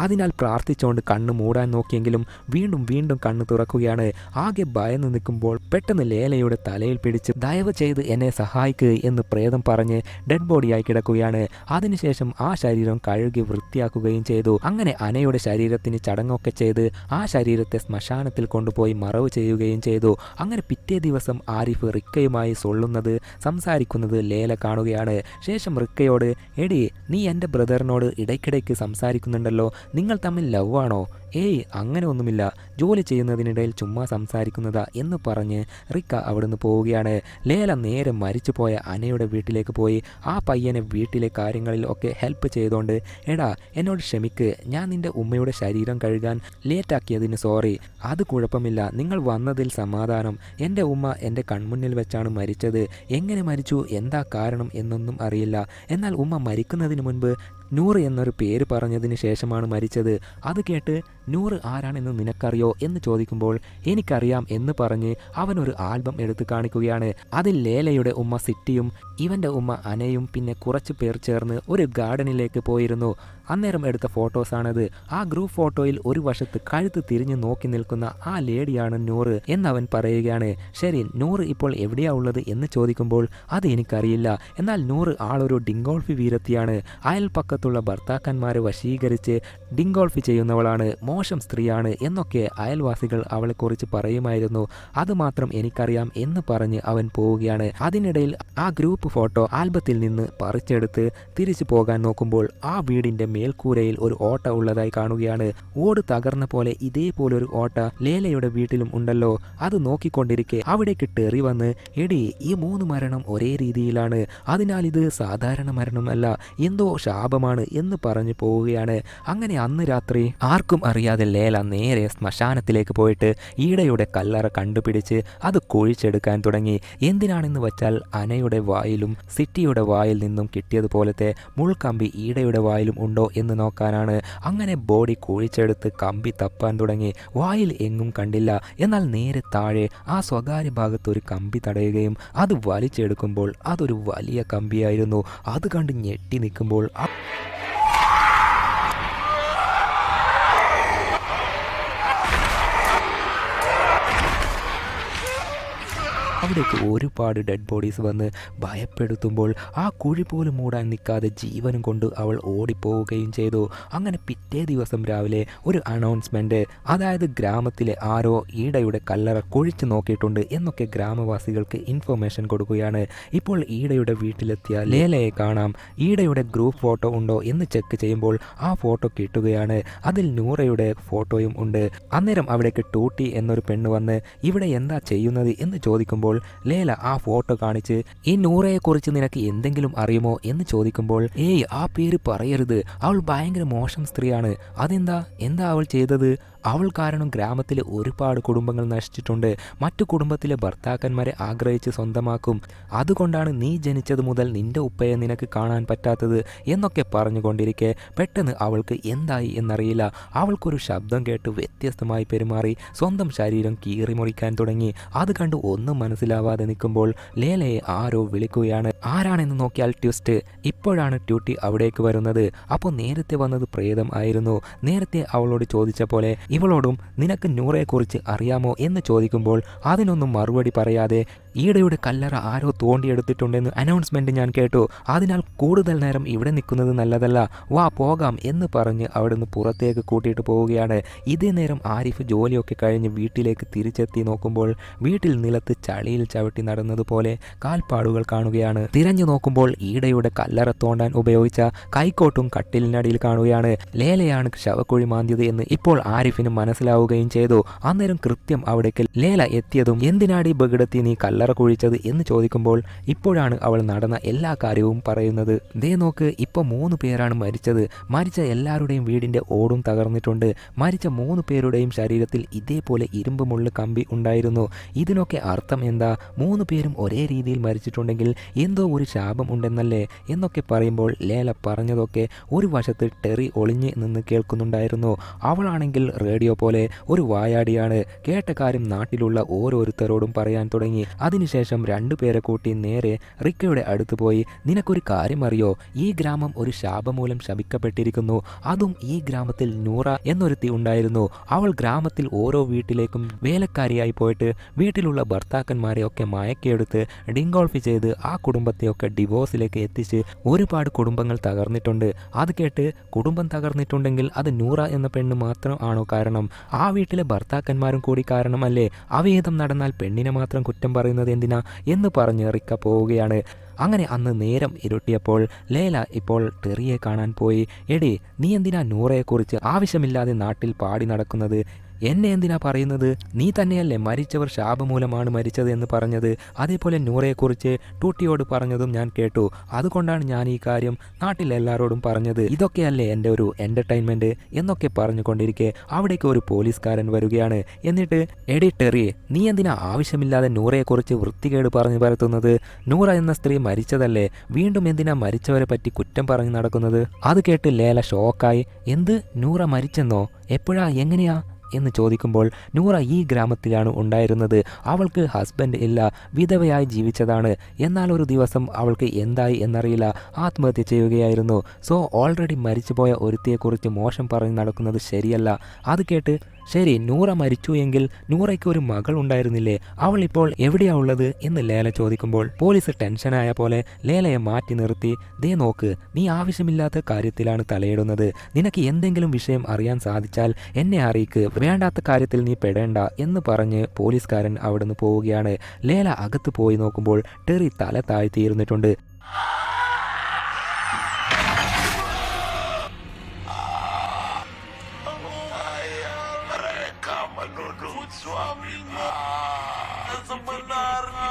അതിനാൽ പ്രാർത്ഥിച്ചുകൊണ്ട് കണ്ണ് മൂടാൻ നോക്കിയെങ്കിലും വീണ്ടും വീണ്ടും കണ്ണ് തുറക്കുകയാണ്. ആകെ ഭയന്ന് നിൽക്കുമ്പോൾ പെട്ടെന്ന് ലേലയുടെ തലയിൽ പിടിച്ച് ദയവ് ചെയ്ത് എന്നെ സഹായിക്കുക എന്ന് പ്രേതം പറഞ്ഞ് ഡെഡ് ബോഡിയായി കിടക്കുകയാണ്. അതിനുശേഷം ആ ശരീരം കഴുകി വൃത്തിയാക്കുകയും ചെയ്തു. അങ്ങനെ അനയുടെ ശരീരത്തിന് ചടങ്ങൊക്കെ ചെയ്ത് ആ ശരീരത്തെ ശ്മശാനത്തിൽ കൊണ്ടുപോയി മറവ് ചെയ്യുകയും ചെയ്തു. അങ്ങനെ പിറ്റേ ദിവസം ആരിഫ് റിക്കയുമായി സൊള്ളുന്നത് സംസാരിക്കുന്നത് ലേല കാണുകയാണ്. ശേഷം റിക്കയോട് എടി നീ എൻ്റെ ബ്രദറിനോട് ഇടയ്ക്കിടയ്ക്ക് സംസാരിക്കുന്നുണ്ടല്ലോ, നിങ്ങൾ തമ്മിൽ ലവ് ആണോ? ഏയ് അങ്ങനെ ഒന്നുമില്ല, ജോലി ചെയ്യുന്നതിനിടയിൽ ചുമ്മാ സംസാരിക്കുന്നതാ എന്ന് പറഞ്ഞ് റിക്ക അവിടുന്ന് പോവുകയാണ്. ലേല നേരെ മരിച്ചുപോയ അനയുടെ വീട്ടിലേക്ക് പോയി ആ പയ്യനെ വീട്ടിലെ കാര്യങ്ങളിൽ ഒക്കെ ഹെൽപ്പ് ചെയ്തുകൊണ്ട് എടാ എന്നോട് ക്ഷമിക്ക്, ഞാൻ നിൻ്റെ ഉമ്മയുടെ ശരീരം കഴുകാൻ ലേറ്റാക്കിയതിന് സോറി, അത് കുഴപ്പമില്ല, നിങ്ങൾ വന്നതിൽ സമാധാനം, എൻ്റെ ഉമ്മ എൻ്റെ കൺമുന്നിൽ വെച്ചാണ് മരിച്ചത്, എങ്ങനെ മരിച്ചു എന്താ കാരണം എന്നൊന്നും അറിയില്ല, എന്നാൽ ഉമ്മ മരിക്കുന്നതിന് മുൻപ് നൂറ് എന്നൊരു പേര് പറഞ്ഞതിന് ശേഷമാണ് മരിച്ചത്, അത് കേട്ട് നൂറ് ആരാണെന്ന് നിനക്കറിയോ എന്ന് ചോദിക്കുമ്പോൾ എനിക്കറിയാം എന്ന് പറഞ്ഞ് അവനൊരു ആൽബം എടുത്ത് കാണിക്കുകയാണ്. അതിൽ ലേലയുടെ ഉമ്മ സിറ്റിയും ഇവൻ്റെ ഉമ്മ അനയും പിന്നെ കുറച്ച് പേർ ചേർന്ന് ഒരു ഗാർഡനിലേക്ക് പോയിരുന്നു. അന്നേരം എടുത്ത ഫോട്ടോസാണത്. ആ ഗ്രൂപ്പ് ഫോട്ടോയിൽ ഒരു വശത്ത് കഴുത്ത് തിരിഞ്ഞ് നോക്കി നിൽക്കുന്ന ആ ലേഡിയാണ് നൂറ് എന്നവൻ പറയുകയാണ്. ശരി, നൂറ് ഇപ്പോൾ എവിടെയാ ഉള്ളത് എന്ന് ചോദിക്കുമ്പോൾ അത് എനിക്കറിയില്ല, എന്നാൽ നൂറ് ആളൊരു ഡിങ്കോൾഫി വീരത്തിയാണ്, അയൽപ്പക്കത്തുള്ള ഭർത്താക്കന്മാരെ വശീകരിച്ച് ഡിങ്കോൾഫി ചെയ്യുന്നവളാണ്, മോശം സ്ത്രീയാണ് എന്നൊക്കെ അയൽവാസികൾ അവളെക്കുറിച്ച് പറയുമായിരുന്നു, അതുമാത്രം എനിക്കറിയാം എന്ന് പറഞ്ഞ് അവൻ പോവുകയാണ്. അതിനിടയിൽ ആ ഗ്രൂപ്പ് ഫോട്ടോ ആൽബത്തിൽ നിന്ന് പറിച്ചെടുത്ത് തിരിച്ചു പോകാൻ നോക്കുമ്പോൾ ആ വീടിൻ്റെ മേൽക്കൂരയിൽ ഒരു ഓട്ട ഉള്ളതായി കാണുകയാണ്. ഓട് തകർന്ന പോലെ ഇതേപോലൊരു ഓട്ട ലേലയുടെ വീട്ടിലും ഉണ്ടല്ലോ. അത് നോക്കിക്കൊണ്ടിരിക്കെ അവിടേക്ക് ടെറി വന്ന്, എടി ഈ 3 മരണം ഒരേ രീതിയിലാണ്, അതിനാൽ ഇത് സാധാരണ മരണമല്ല, എന്തോ ശാപമാണ് എന്ന് പറഞ്ഞു പോവുകയാണ്. അങ്ങനെ അന്ന് രാത്രി ആർക്കും അറിയാതെ ലേല നേരെ ശ്മശാനത്തിലേക്ക് പോയിട്ട് ഈടയുടെ കല്ലറ കണ്ടുപിടിച്ച് അത് കുഴിച്ചെടുക്കാൻ തുടങ്ങി. എന്തിനാണെന്ന് വച്ചാൽ അനയുടെ വായിലും സിറ്റിയുടെ വായിൽ നിന്നും കിട്ടിയതുപോലത്തെ മുൾക്കമ്പി ഈടയുടെ വായിലും ഉണ്ടോ എന്ന് നോക്കാനാണ്. അങ്ങനെ ബോഡി കുഴിച്ചെടുത്ത് കമ്പി തപ്പാൻ തുടങ്ങി. വായിൽ എങ്ങും കണ്ടില്ല. എന്നാൽ നേരെ താഴെ ആ സ്വകാര്യ ഭാഗത്ത് ഒരു കമ്പി തടയുകയും അത് വലിച്ചെടുക്കുമ്പോൾ അതൊരു വലിയ കമ്പിയായിരുന്നു. അത് കണ്ട് ഞെട്ടി നിൽക്കുമ്പോൾ അവിടേക്ക് ഒരുപാട് ഡെഡ് ബോഡീസ് വന്ന് ഭയപ്പെടുത്തുമ്പോൾ ആ കുഴി പോലും മൂടാൻ നിൽക്കാതെ ജീവനും കൊണ്ട് അവൾ ഓടിപ്പോവുകയും ചെയ്തു. അങ്ങനെ പിറ്റേ ദിവസം രാവിലെ ഒരു അനൗൺസ്മെൻറ്റ്, അതായത് ഗ്രാമത്തിലെ ആരോ ഈടയുടെ കല്ലറ കുഴിച്ചു നോക്കിയിട്ടുണ്ട് എന്നൊക്കെ ഗ്രാമവാസികൾക്ക് ഇൻഫർമേഷൻ കൊടുക്കുകയാണ്. ഇപ്പോൾ ഈടയുടെ വീട്ടിലെത്തിയ ലേലയെ കാണാം. ഈടയുടെ ഗ്രൂപ്പ് ഫോട്ടോ ഉണ്ടോ എന്ന് ചെക്ക് ചെയ്യുമ്പോൾ ആ ഫോട്ടോ കിട്ടുകയാണ്. അതിൽ നൂറയുടെ ഫോട്ടോയും ഉണ്ട്. അന്നേരം അവിടേക്ക് ടൂട്ടി എന്നൊരു പെണ്ണ് വന്ന് ഇവിടെ എന്താ ചെയ്യുന്നത് എന്ന് ചോദിക്കുമ്പോൾ ലേല ആ ഫോട്ടോ കാണിച്ച്, ഈ നൂറയെക്കുറിച്ച് നിനക്ക് എന്തെങ്കിലും അറിയുമോ എന്ന് ചോദിക്കുമ്പോൾ, ഏയ് ആ പേര് പറയരുത്, അവൾ ഭയങ്കര മോശം സ്ത്രീയാണ്. എന്താ അവൾ ചെയ്തത്? അവൾ കാരണം ഗ്രാമത്തിലെ ഒരുപാട് കുടുംബങ്ങൾ നശിച്ചിട്ടുണ്ട്. മറ്റു കുടുംബത്തിലെ ഭർത്താക്കന്മാരെ ആഗ്രഹിച്ച് സ്വന്തമാക്കും. അതുകൊണ്ടാണ് നീ ജനിച്ചത് മുതൽ നിന്റെ ഉപ്പയെ നിനക്ക് കാണാൻ പറ്റാത്തത് എന്നൊക്കെ പറഞ്ഞുകൊണ്ടിരിക്കെ പെട്ടെന്ന് അവൾക്ക് എന്തായി എന്നറിയില്ല. അവൾക്കൊരു ശബ്ദം കേട്ട് വ്യത്യസ്തമായി പെരുമാറി സ്വന്തം ശരീരം കീറിമുറിക്കാൻ തുടങ്ങി. അത് കണ്ട് ഒന്നും മനസ്സിലാവാതെ നിൽക്കുമ്പോൾ ലേലയെ ആരോ വിളിക്കുകയാണ്. ആരാണെന്ന് നോക്കിയാൽ ട്വിസ്റ്റ്. ഇപ്പോഴാണ് ട്യൂട്ടി അവിടേക്ക് വരുന്നത്. അപ്പോൾ നേരത്തെ വന്നത് പ്രേതം ആയിരുന്നു. നേരത്തെ അവളോട് ചോദിച്ച പോലെ ഇവളോടും നിനക്ക് നൂറയെക്കുറിച്ച് അറിയാമോ എന്ന് ചോദിക്കുമ്പോൾ അതിനൊന്നും മറുപടി പറയാതെ, ഈടയുടെ കല്ലറ ആരോ തോണ്ടിയെടുത്തിട്ടുണ്ടെന്ന് അനൗൺസ്മെന്റ് ഞാൻ കേട്ടു, അതിനാൽ കൂടുതൽ നേരം ഇവിടെ നിൽക്കുന്നത് നല്ലതല്ല, വാ പോകാം എന്ന് പറഞ്ഞ് അവിടുന്ന് പുറത്തേക്ക് കൂട്ടിയിട്ട് പോവുകയാണ്. ഇതേ നേരം ആരിഫ് ജോലിയൊക്കെ കഴിഞ്ഞ് വീട്ടിലേക്ക് തിരിച്ചെത്തി നോക്കുമ്പോൾ വീട്ടിൽ നിലത്ത് ചളിയിൽ ചവിട്ടി നടന്നതുപോലെ കാൽപ്പാടുകൾ കാണുകയാണ്. തിരഞ്ഞു നോക്കുമ്പോൾ ഈടയുടെ കല്ലറ തോണ്ടാൻ ഉപയോഗിച്ച കൈക്കോട്ടും കട്ടിലിനടിയിൽ കാണുകയാണ്. ലേലയാണ് ശവക്കുഴി മാന്തിയത് എന്ന് ഇപ്പോൾ ആരിഫിന് മനസ്സിലാവുകയും ചെയ്തു. അന്നേരം കൃത്യം അവിടേക്ക് ലേല എത്തിയതും, എന്തിനാടി ബഗിടത്തി നീ കല്ലറ കുഴിച്ചത് എന്ന് ചോദിക്കുമ്പോൾ ഇപ്പോഴാണ് അവൾ നടന്ന എല്ലാ കാര്യവും പറയുന്നത്. ദേ നോക്ക്, ഇപ്പൊ 3 പേരാണ് മരിച്ചത്. മരിച്ച എല്ലാവരുടെയും വീടിന്റെ ഓടും തകർന്നിട്ടുണ്ട്. മരിച്ച 3 പേരുടെയും ശരീരത്തിൽ ഇതേപോലെ ഇരുമ്പ് മുള്ളു കമ്പി ഉണ്ടായിരുന്നു. ഇതിനൊക്കെ അർത്ഥം എന്താ? 3 പേരും ഒരേ രീതിയിൽ മരിച്ചിട്ടുണ്ടെങ്കിൽ എന്തോ ഒരു ശാപം ഉണ്ടെന്നല്ലേ എന്നൊക്കെ പറയുമ്പോൾ ലേല പറഞ്ഞതൊക്കെ ഒരു വശത്ത് ടെറി ഒളിഞ്ഞ് നിന്ന് കേൾക്കുന്നുണ്ടായിരുന്നു. അവളാണെങ്കിൽ റേഡിയോ പോലെ ഒരു വായാടിയാണ്. കേട്ട കാര്യം നാട്ടിലുള്ള ഓരോരുത്തരോടും പറയാൻ തുടങ്ങി. അതിനുശേഷം 2 പേരെ കൂട്ടി നേരെ റിക്കയുടെ അടുത്ത് പോയി, നിനക്കൊരു കാര്യം അറിയോ? ഈ ഗ്രാമം ഒരു ശാപമൂലം ശപിക്കപ്പെട്ടിരിക്കുന്നു. അതും ഈ ഗ്രാമത്തിൽ നൂറ എന്നൊരുത്തി ഉണ്ടായിരുന്നു. അവൾ ഗ്രാമത്തിൽ ഓരോ വീട്ടിലേക്കും വേലക്കാരിയായി പോയിട്ട് വീട്ടിലുള്ള ഭർത്താക്കന്മാരെ ഒക്കെ മയക്കിയെടുത്ത് ഡിങ്കോൾഫി ചെയ്ത് ആ കുടുംബത്തെയൊക്കെ ഡിവോഴ്സിലേക്ക് എത്തിച്ച് ഒരുപാട് കുടുംബങ്ങൾ തകർന്നിട്ടുണ്ട്. അത് കേട്ട് കുടുംബം തകർന്നിട്ടുണ്ടെങ്കിൽ അത് നൂറ എന്ന പെണ്ണ് മാത്രം ആണോ കാരണം? ആ വീട്ടിലെ ഭർത്താക്കന്മാരും കൂടി കാരണമല്ലേ? അവിഹിതം നടന്നാൽ പെണ്ണിനെ മാത്രം കുറ്റം പറയുന്നത് എന്തിനാ എന്ന് പറഞ്ഞ് റിക്ക പോവുകയാണ്. അങ്ങനെ അന്ന് നേരം ഇരുട്ടിയപ്പോൾ ലേല ഇപ്പോൾ ടെറിയെ കാണാൻ പോയി. എടി, നീ എന്തിനാ നൂറയെക്കുറിച്ച് ആവശ്യമില്ലാതെ നാട്ടിൽ പാടി നടക്കുന്നത്? എന്നെ എന്തിനാ പറയുന്നത്? നീ തന്നെയല്ലേ മരിച്ചവർ ശാപമൂലമാണ് മരിച്ചത് എന്ന് പറഞ്ഞത്? അതേപോലെ നൂറയെക്കുറിച്ച് ടൂട്ടിയോട് പറഞ്ഞതും ഞാൻ കേട്ടു. അതുകൊണ്ടാണ് ഞാൻ ഈ കാര്യം നാട്ടിൽ എല്ലാവരോടും പറഞ്ഞത്. ഇതൊക്കെയല്ലേ എൻ്റെ ഒരു എൻ്റർടൈൻമെൻറ്റ് എന്നൊക്കെ പറഞ്ഞുകൊണ്ടിരിക്കെ അവിടേക്ക് ഒരു പോലീസുകാരൻ വരികയാണ്. എന്നിട്ട്, എടി ടെറി, നീ എന്തിനാ ആവശ്യമില്ലാതെ നൂറയെക്കുറിച്ച് വൃത്തികേട് പറഞ്ഞു പരത്തുന്നത്? നൂറ എന്ന സ്ത്രീ മരിച്ചതല്ലേ, വീണ്ടും എന്തിനാ മരിച്ചവരെ പറ്റി കുറ്റം പറഞ്ഞു നടക്കുന്നത്? അത് കേട്ട് ലേല ഷോക്കായി. എന്ത്, നൂറ മരിച്ചെന്നോ? എപ്പോഴാ, എങ്ങനെയാ എന്ന് ചോദിക്കുമ്പോൾ നൂറ ഈ ഗ്രാമത്തിലാണ് ഉണ്ടായിരുന്നത്. അവൾക്ക് ഹസ്ബൻഡ് ഇല്ല, വിധവയായി ജീവിച്ചതാണ്. എന്നാൽ ഒരു ദിവസം അവൾക്ക് എന്തായി എന്നറിയില്ല, ആത്മഹത്യ ചെയ്യുകയായിരുന്നു. സോ ഓൾറെഡി മരിച്ചുപോയ ഒരുത്തിയെക്കുറിച്ച് മോശം പറഞ്ഞ് നടക്കുന്നത് ശരിയല്ല. അത് കേട്ട്, ശരി, നൂറ മരിച്ചു എങ്കിൽ നൂറയ്ക്ക് ഒരു മകൾ ഉണ്ടായിരുന്നില്ലേ? അവൾ ഇപ്പോൾ എവിടെയാ ഉള്ളത് എന്ന് ലേല ചോദിക്കുമ്പോൾ പോലീസ് ടെൻഷനായ പോലെ ലേലയെ മാറ്റി നിർത്തി, ദേ നോക്ക്, നീ ആവശ്യമില്ലാത്ത കാര്യത്തിലാണ് തലയിടുന്നത്. നിനക്ക് എന്തെങ്കിലും വിഷയം അറിയാൻ സാധിച്ചാൽ എന്നെ അറിയിക്ക്, വേണ്ടാത്ത കാര്യത്തിൽ നീ പെടേണ്ട എന്ന് പറഞ്ഞ് പോലീസുകാരൻ അവിടുന്ന് പോവുകയാണ്. ലേല അകത്ത് പോയി നോക്കുമ്പോൾ ടെറി തല താഴ്ത്തിയിരുന്നിട്ടുണ്ട്. suaminya sebenarnya.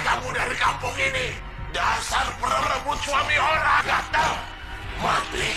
Kamu dari kampung ini, dasar perebut suami orang, kata mati.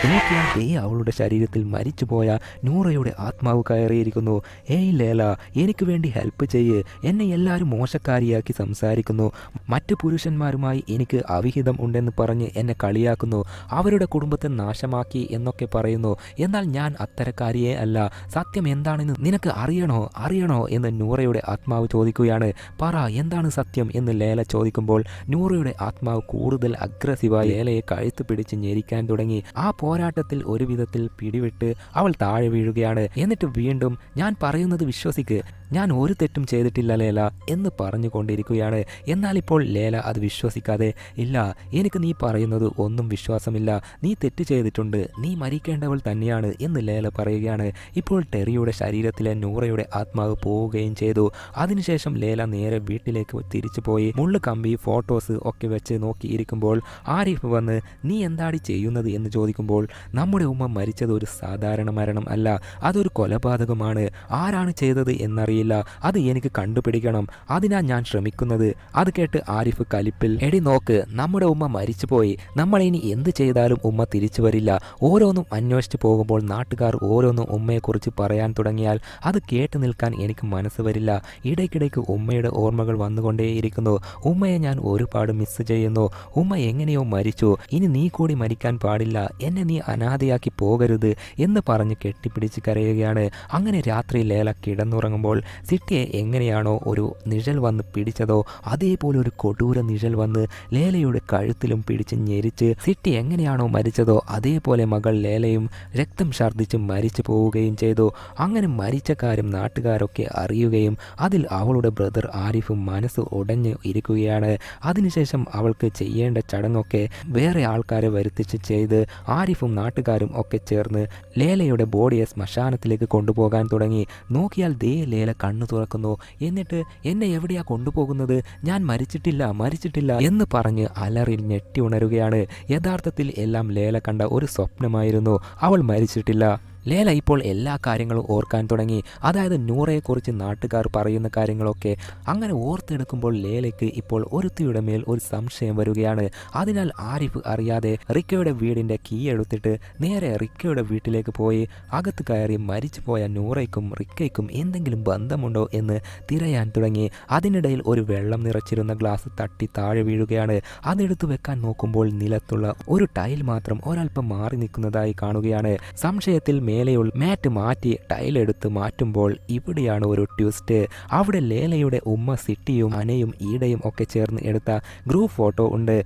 നോക്കിയാൽ ദേ അവളുടെ ശരീരത്തിൽ മരിച്ചുപോയ നൂറയുടെ ആത്മാവ് കയറിയിരിക്കുന്നു. ഏയ് ലേല, എനിക്ക് വേണ്ടി ഹെൽപ്പ് ചെയ്യ്, എന്നെ എല്ലാവരും മോശക്കാരിയാക്കി സംസാരിക്കുന്നു, മറ്റു പുരുഷന്മാരുമായി എനിക്ക് അവിഹിതം ഉണ്ടെന്ന് പറഞ്ഞ് എന്നെ കളിയാക്കുന്നു, അവരുടെ കുടുംബത്തെ നാശമാക്കി എന്നൊക്കെ പറയുന്നു. എന്നാൽ ഞാൻ അത്തരക്കാരിയേ അല്ല. സത്യം എന്താണെന്ന് നിനക്ക് അറിയണോ എന്ന് നൂറയുടെ ആത്മാവ് ചോദിക്കുകയാണ്. പറ, എന്താണ് സത്യം എന്ന് ലേല ചോദിക്കുമ്പോൾ നൂറയുടെ ആത്മാവ് കൂടുതൽ അഗ്രസീവായി ലേലയെ കഴുത്ത് പിടിച്ച് ഞെരിക്കാൻ തുടങ്ങി. ആ പോരാട്ടത്തിൽ ഒരു വിധത്തിൽ പിടിവിട്ട് അവൾ താഴെ വീഴുകയാണ്. എന്നിട്ട് വീണ്ടും, ഞാൻ പറയുന്നത് വിശ്വസിക്ക്, ഞാൻ ഒരു തെറ്റും ചെയ്തിട്ടില്ല ലേല എന്ന് പറഞ്ഞുകൊണ്ടിരിക്കുകയാണ്. എന്നാൽ ഇപ്പോൾ ലേല അത് വിശ്വസിക്കാതെ, ഇല്ല, എനിക്ക് നീ പറയുന്നത് ഒന്നും വിശ്വാസമില്ല, നീ തെറ്റ് ചെയ്തിട്ടുണ്ട്, നീ മരിക്കേണ്ടവൾ തന്നെയാണ് എന്ന് ലേല പറയുകയാണ്. ഇപ്പോൾ ടെറിയുടെ ശരീരത്തിലെ നൂറയുടെ ആത്മാവ് പോവുകയും ചെയ്തു. അതിനുശേഷം ലേല നേരെ വീട്ടിലേക്ക് തിരിച്ചു പോയി മുള്ളു കമ്പി ഫോട്ടോസ് ഒക്കെ വെച്ച് നോക്കിയിരിക്കുമ്പോൾ ആരിഫ് വന്ന്, നീ എന്താടി ചെയ്യുന്നത് എന്ന് ചോദിക്കുമ്പോൾ, നമ്മുടെ ഉമ്മ മരിച്ചത് ഒരു സാധാരണ മരണം അല്ല, അതൊരു കൊലപാതകമാണ്, ആരാണ് ചെയ്തത് എന്നറിയില്ല, അത് എനിക്ക് കണ്ടുപിടിക്കണം, അതിനാ ഞാൻ ശ്രമിക്കുന്നത്. അത് കേട്ട് ആരിഫ് കലിപ്പിൽ, എടി നോക്ക്, നമ്മുടെ ഉമ്മ മരിച്ചുപോയി, നമ്മളിനി എന്ത് ചെയ്താലും ഉമ്മ തിരിച്ചു വരില്ല. ഓരോന്നും അന്വേഷിച്ച് പോകുമ്പോൾ നാട്ടുകാർ ഓരോന്നും ഉമ്മയെക്കുറിച്ച് പറയാൻ തുടങ്ങിയാൽ അത് കേട്ട് നിൽക്കാൻ എനിക്ക് മനസ്സ് വരില്ല. ഇടയ്ക്കിടയ്ക്ക് ഉമ്മയുടെ ഓർമ്മകൾ വന്നുകൊണ്ടേയിരിക്കുന്നു. ഉമ്മയെ ഞാൻ ഒരുപാട് മിസ് ചെയ്യുന്നു. ഉമ്മ എങ്ങനെയോ മരിച്ചു, ഇനി നീ കൂടി മരിക്കാൻ പാടില്ല, എന്നെ നീ അനാഥയാക്കി പോകരുത് എന്ന് പറഞ്ഞ് കെട്ടിപ്പിടിച്ച് കരയുകയാണ്. അങ്ങനെ രാത്രി ലേല കിടന്നുറങ്ങുമ്പോൾ സിട്ടിയെ എങ്ങനെയാണോ ഒരു നിഴൽ വന്ന് പിടിച്ചതോ അതേപോലെ ഒരു കൊടൂര നിഴൽ വന്ന് ലേലയുടെ കഴുത്തിലും പിടിച്ച് ഞെരിച്ച് സിട്ടി എങ്ങനെയാണോ മരിച്ചതോ അതേപോലെ മകൾ ലേലയും രക്തം ഛർദ്ദിച്ച് മരിച്ചു പോവുകയും ചെയ്തു. അങ്ങനെ മരിച്ച കാര്യം നാട്ടുകാരൊക്കെ അറിയുകയും അതിൽ അവളുടെ ബ്രദർ ആരിഫ് മനസ്സ് ഉടഞ്ഞ് ഇരിക്കുകയാണ്. അതിനുശേഷം അവൾക്ക് ചെയ്യേണ്ട ചടങ്ങൊക്കെ വേറെ ആൾക്കാരെ വരുത്തിച്ച് ചെയ്ത് ആരിഫും നാട്ടുകാരും ഒക്കെ ചേർന്ന് ലേലയുടെ ബോഡിയെ ശ്മശാനത്തിലേക്ക് കൊണ്ടുപോകാൻ തുടങ്ങി. നോക്കിയാൽ ദേ ലേല കണ്ണു തുറക്കുന്നു. എന്നിട്ട്, എന്നെ എവിടെയാ കൊണ്ടുപോകുന്നത്, ഞാൻ മരിച്ചിട്ടില്ല എന്ന് പറഞ്ഞ് അലറിൽ ഞെട്ടി ഉണരുകയാണ്. യഥാർത്ഥത്തിൽ എല്ലാം ലേല കണ്ട ഒരു സ്വപ്നമായിരുന്നു. അവൾ മരിച്ചിട്ടില്ല. ലേല ഇപ്പോൾ എല്ലാ കാര്യങ്ങളും ഓർക്കാൻ തുടങ്ങി. അതായത് നൂറയെക്കുറിച്ച് നാട്ടുകാർ പറയുന്ന കാര്യങ്ങളൊക്കെ. അങ്ങനെ ഓർത്തെടുക്കുമ്പോൾ ലേലയ്ക്ക് ഇപ്പോൾ ഒരുത്തിയുടെ മേൽ ഒരു സംശയം വരികയാണ്. അതിനാൽ ആരിഫ് അറിയാതെ റിക്കയുടെ വീടിൻ്റെ കീ എടുത്തിട്ട് നേരെ റിക്കയുടെ വീട്ടിലേക്ക് പോയി അകത്ത് കയറി മരിച്ചുപോയ നൂറയ്ക്കും റിക്കയ്ക്കും എന്തെങ്കിലും ബന്ധമുണ്ടോ എന്ന് തിരയാൻ തുടങ്ങി. അതിനിടയിൽ ഒരു വെള്ളം നിറച്ചിരുന്ന ഗ്ലാസ് തട്ടി താഴെ വീഴുകയാണ്. അതെടുത്തു വെക്കാൻ നോക്കുമ്പോൾ നിലത്തുള്ള ഒരു ടൈൽ മാത്രം ഒരൽപ്പം മാറി നിൽക്കുന്നതായി കാണുകയാണ്. സംശയത്തിൽ മേലെയുള്ള മാറ്റ് മാറ്റി ടൈലെടുത്ത് മാറ്റുമ്പോൾ ഇവിടെയാണ് ഒരു ട്വിസ്റ്റ്. അവിടെ ലേലയുടെ ഉമ്മ സിട്ടിയും അനയും ഈടയും ഒക്കെ ചേർന്ന് എടുത്ത ഗ്രൂപ്പ് ഫോട്ടോ ഉണ്ട്.